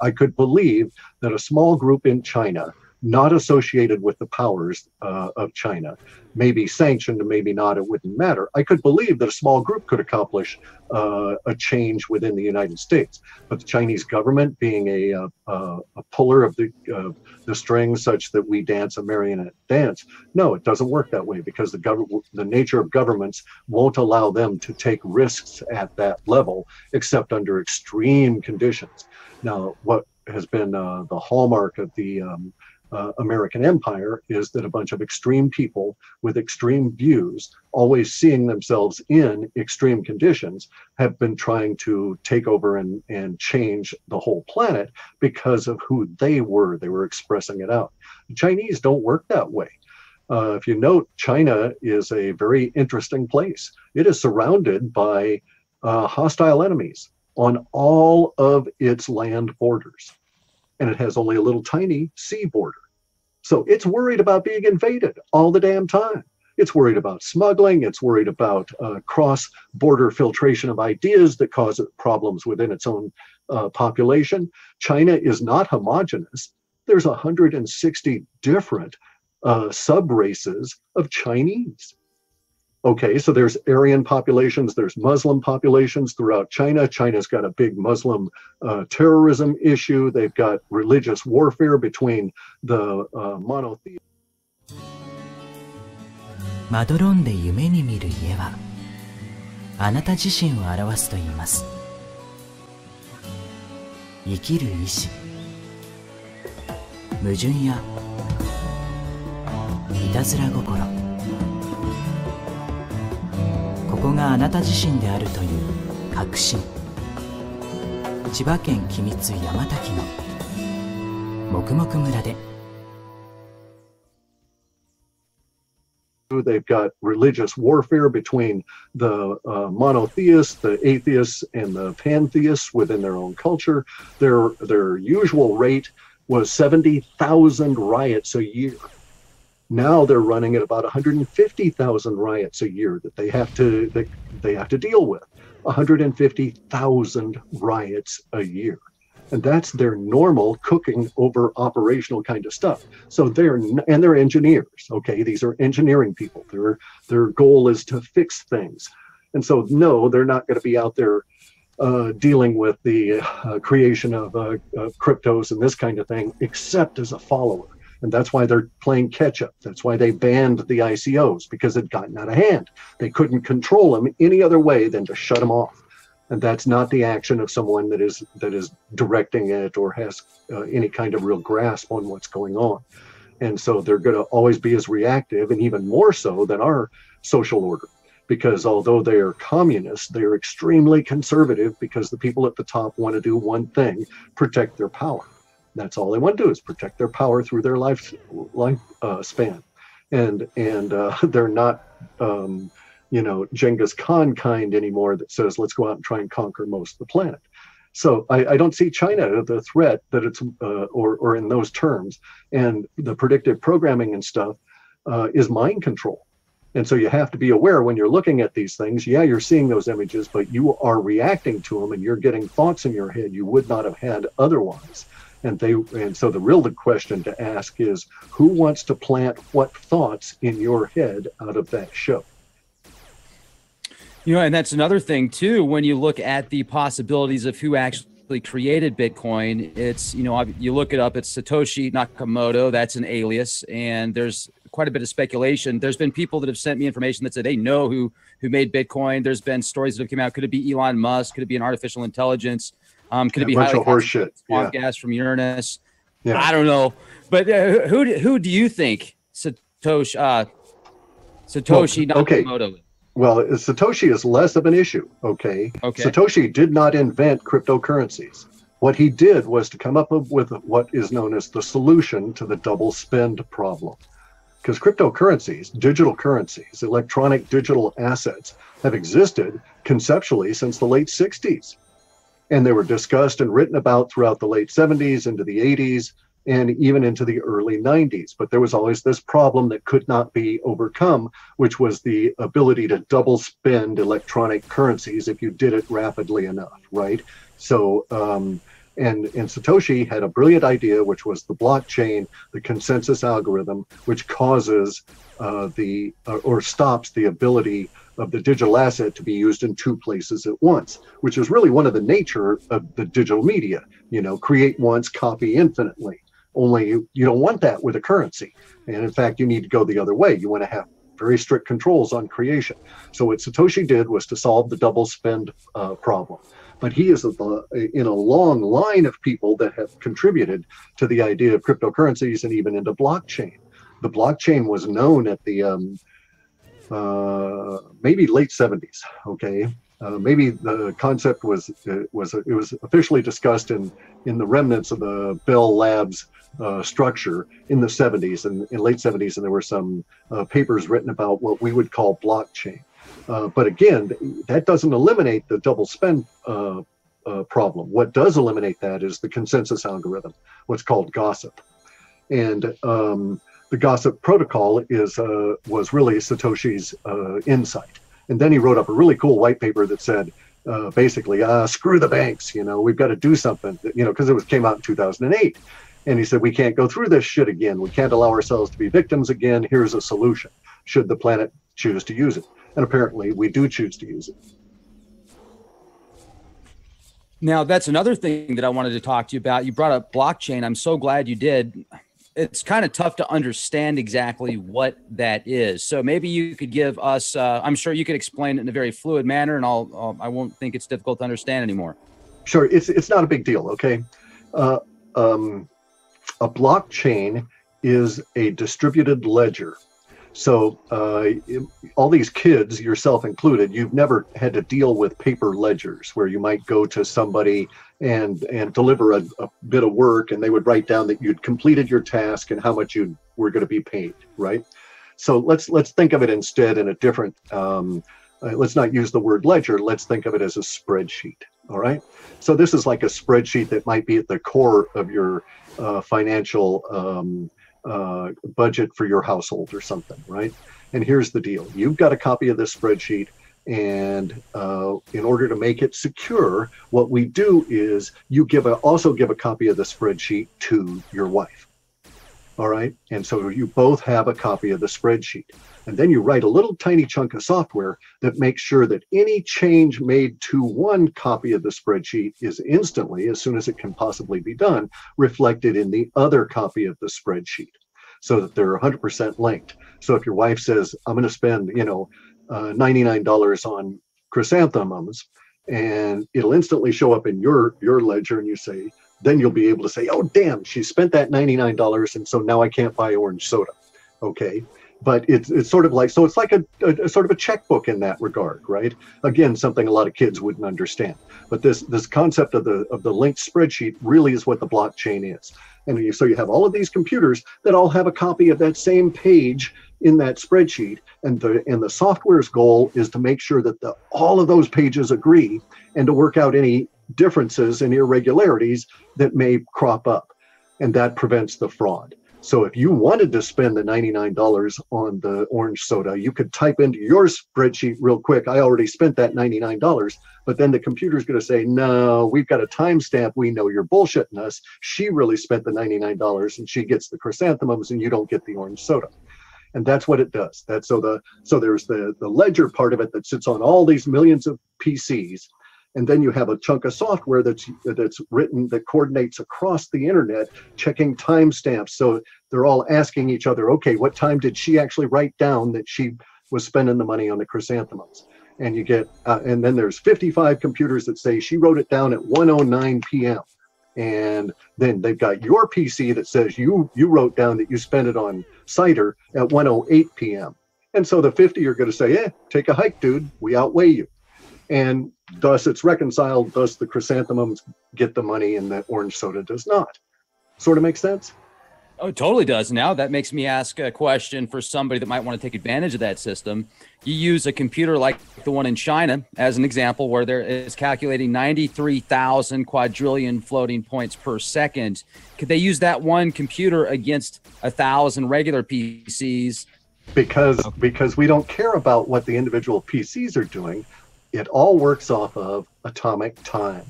I could believe that a small group in China, not associated with the powers of China, maybe sanctioned, maybe not, it wouldn't matter. I could believe that a small group could accomplish a change within the United States. But the Chinese government, being a puller of the strings such that we dance a marionette dance, no, it doesn't work that way, because the nature of governments won't allow them to take risks at that level, except under extreme conditions. Now, what has been the hallmark of the American empire is that a bunch of extreme people with extreme views, always seeing themselves in extreme conditions, have been trying to take over and change the whole planet because of who they were. They were expressing it out. The Chinese don't work that way. If you note, China is a very interesting place. It is surrounded by hostile enemies on all of its land borders. And it has only a little tiny sea border. So it's worried about being invaded all the damn time. It's worried about smuggling. It's worried about cross-border filtration of ideas that cause problems within its own population. China is not homogenous. There's 160 different sub-races of Chinese. Okay, so there's Aryan populations, there's Muslim populations throughout China. China's got a big Muslim terrorism issue. They've got religious warfare between the monotheists. まどろんで夢に見る家はあなた自身を表すと言います。生きる意志、矛盾やいたずら心、ここがあなた自身であるという確信。千葉県君津山滝の黙々村で。They've got religious warfare between the monotheists, the atheists, and the pantheists within their own culture. Their usual rate was 70,000 riots a year. Now they're running at about 150,000 riots a year that they have to deal with. 150,000 riots a year. And that's their normal cooking over operational kind of stuff. So they're engineers, okay? These are engineering people. Their goal is to fix things. And so, no, they're not going to be out there dealing with the creation of cryptos and this kind of thing, except as a follower. And that's why they're playing catch up. That's why they banned the ICOs, because it had gotten out of hand. They couldn't control them any other way than to shut them off. And that's not the action of someone that is directing it or has any kind of real grasp on what's going on. And so they're going to always be as reactive, and even more so than our social order, because although they are communists, they are extremely conservative, because the people at the top want to do one thing: protect their power. That's all they want to do, is protect their power through their life span. And they're not Genghis Khan kind anymore that says, let's go out and try and conquer most of the planet. So I don't see China the threat that it's or in those terms. And the predictive programming and stuff is mind control. And so you have to be aware when you're looking at these things. Yeah, you're seeing those images, but you are reacting to them, and you're getting thoughts in your head you would not have had otherwise. And so the real question to ask is, who wants to plant what thoughts in your head out of that show? And that's another thing too, when you look at the possibilities of who actually created Bitcoin. It's, you look it up, it's Satoshi Nakamoto. That's an alias, and there's quite a bit of speculation. There's been people that have sent me information that said they know who made Bitcoin. There's been stories that have come out. Could it be Elon Musk? Could it be an artificial intelligence? Could it be a bunch of horseshit? Yeah. Gas from Uranus? Yeah. I don't know, but who do you think Satoshi Nakamoto is? Well, Satoshi is less of an issue, okay? Satoshi did not invent cryptocurrencies. What he did was to come up with what is known as the solution to the double spend problem. Because cryptocurrencies, digital currencies, electronic digital assets have existed conceptually since the late 60s. And they were discussed and written about throughout the late 70s into the 80s and even into the early 90s. But there was always this problem that could not be overcome, which was the ability to double spend electronic currencies if you did it rapidly enough, right? So, and Satoshi had a brilliant idea, which was the blockchain, the consensus algorithm, which causes or stops the ability of the digital asset to be used in two places at once, which is really one of the nature of the digital media. Create once, copy infinitely. Only you don't want that with a currency. And in fact, you need to go the other way. You want to have very strict controls on creation. So what Satoshi did was to solve the double spend problem. But he is in a long line of people that have contributed to the idea of cryptocurrencies and even into blockchain. The blockchain was known at the maybe late 70s. Okay, maybe the concept was officially discussed in the remnants of the Bell Labs structure in the 70s and in late 70s, and there were some papers written about what we would call blockchain. But again, that doesn't eliminate the double spend problem. What does eliminate that is the consensus algorithm, what's called gossip. And the gossip protocol was really Satoshi's insight. And then he wrote up a really cool white paper that said, basically, screw the banks, we've got to do something, because it came out in 2008. And he said, we can't go through this shit again. We can't allow ourselves to be victims again. Here's a solution, should the planet choose to use it. And apparently we do choose to use it. Now, that's another thing that I wanted to talk to you about. You brought up blockchain. I'm so glad you did. It's kind of tough to understand exactly what that is. So maybe you could give us, I'm sure you could explain it in a very fluid manner, and I won't think it's difficult to understand anymore. Sure. It's not a big deal. Okay. A blockchain is a distributed ledger. So all these kids, yourself included, you've never had to deal with paper ledgers where you might go to somebody and deliver a bit of work, and they would write down that you'd completed your task and how much you were going to be paid, right? So let's think of it instead in a different, let's not use the word ledger, let's think of it as a spreadsheet, all right? So this is like a spreadsheet that might be at the core of your financial budget for your household or something, right? And here's the deal. You've got a copy of this spreadsheet, and in order to make it secure, what we do is you also give a copy of the spreadsheet to your wife. All right. And so you both have a copy of the spreadsheet. And then you write a little tiny chunk of software that makes sure that any change made to one copy of the spreadsheet is instantly, as soon as it can possibly be done, reflected in the other copy of the spreadsheet, so that they're 100% linked. So if your wife says, I'm going to spend, $99 on chrysanthemums, and it'll instantly show up in your ledger, and you say, then you'll be able to say, oh, damn, she spent that $99, and so now I can't buy orange soda. Okay. But it's sort of like, so it's like a sort of a checkbook in that regard, right? Again, something a lot of kids wouldn't understand. But this concept of the linked spreadsheet really is what the blockchain is. And so you have all of these computers that all have a copy of that same page in that spreadsheet, and the software's goal is to make sure that all of those pages agree and to work out any differences and irregularities that may crop up, and that prevents the fraud. So if you wanted to spend the $99 on the orange soda, you could type into your spreadsheet real quick, I already spent that $99, but then the computer's going to say, no, we've got a timestamp, we know you're bullshitting us, she really spent the $99 and she gets the chrysanthemums and you don't get the orange soda. And that's what it does. So there's the ledger part of it that sits on all these millions of PCs. And then you have a chunk of software that's written that coordinates across the internet, checking timestamps. So they're all asking each other, okay, what time did she actually write down that she was spending the money on the chrysanthemums? And you get, and then there's 55 computers that say she wrote it down at 1:09 p.m. And then they've got your PC that says you wrote down that you spent it on cider at 1:08 p.m. And so the 50 are going to say, take a hike, dude, we outweigh you. And thus it's reconciled, thus the chrysanthemums get the money and the orange soda does not. Sort of makes sense? Oh, it totally does. Now that makes me ask a question for somebody that might want to take advantage of that system. You use a computer like the one in China as an example, where there is calculating 93,000 quadrillion floating points per second. Could they use that one computer against 1,000 regular PCs? Because we don't care about what the individual PCs are doing. It all works off of atomic time.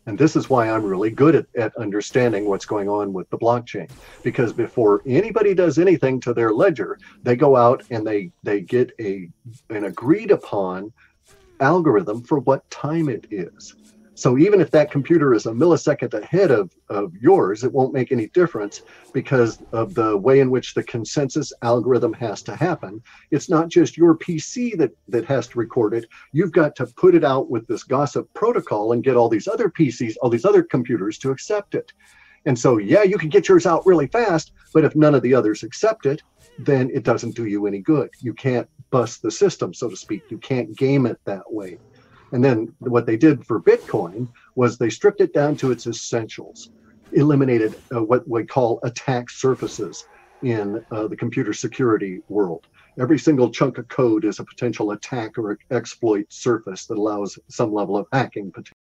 And this is why I'm really good at understanding what's going on with the blockchain. Because before anybody does anything to their ledger, they go out and they get an agreed upon algorithm for what time it is. So even if that computer is a millisecond ahead of yours, it won't make any difference because of the way in which the consensus algorithm has to happen. It's not just your PC that has to record it. You've got to put it out with this gossip protocol and get all these other PCs, all these other computers to accept it. And so, yeah, you can get yours out really fast, but if none of the others accept it, then it doesn't do you any good. You can't bust the system, so to speak. You can't game it that way. And then what they did for Bitcoin was they stripped it down to its essentials, eliminated what we call attack surfaces in the computer security world. Every single chunk of code is a potential attack or exploit surface that allows some level of hacking potential.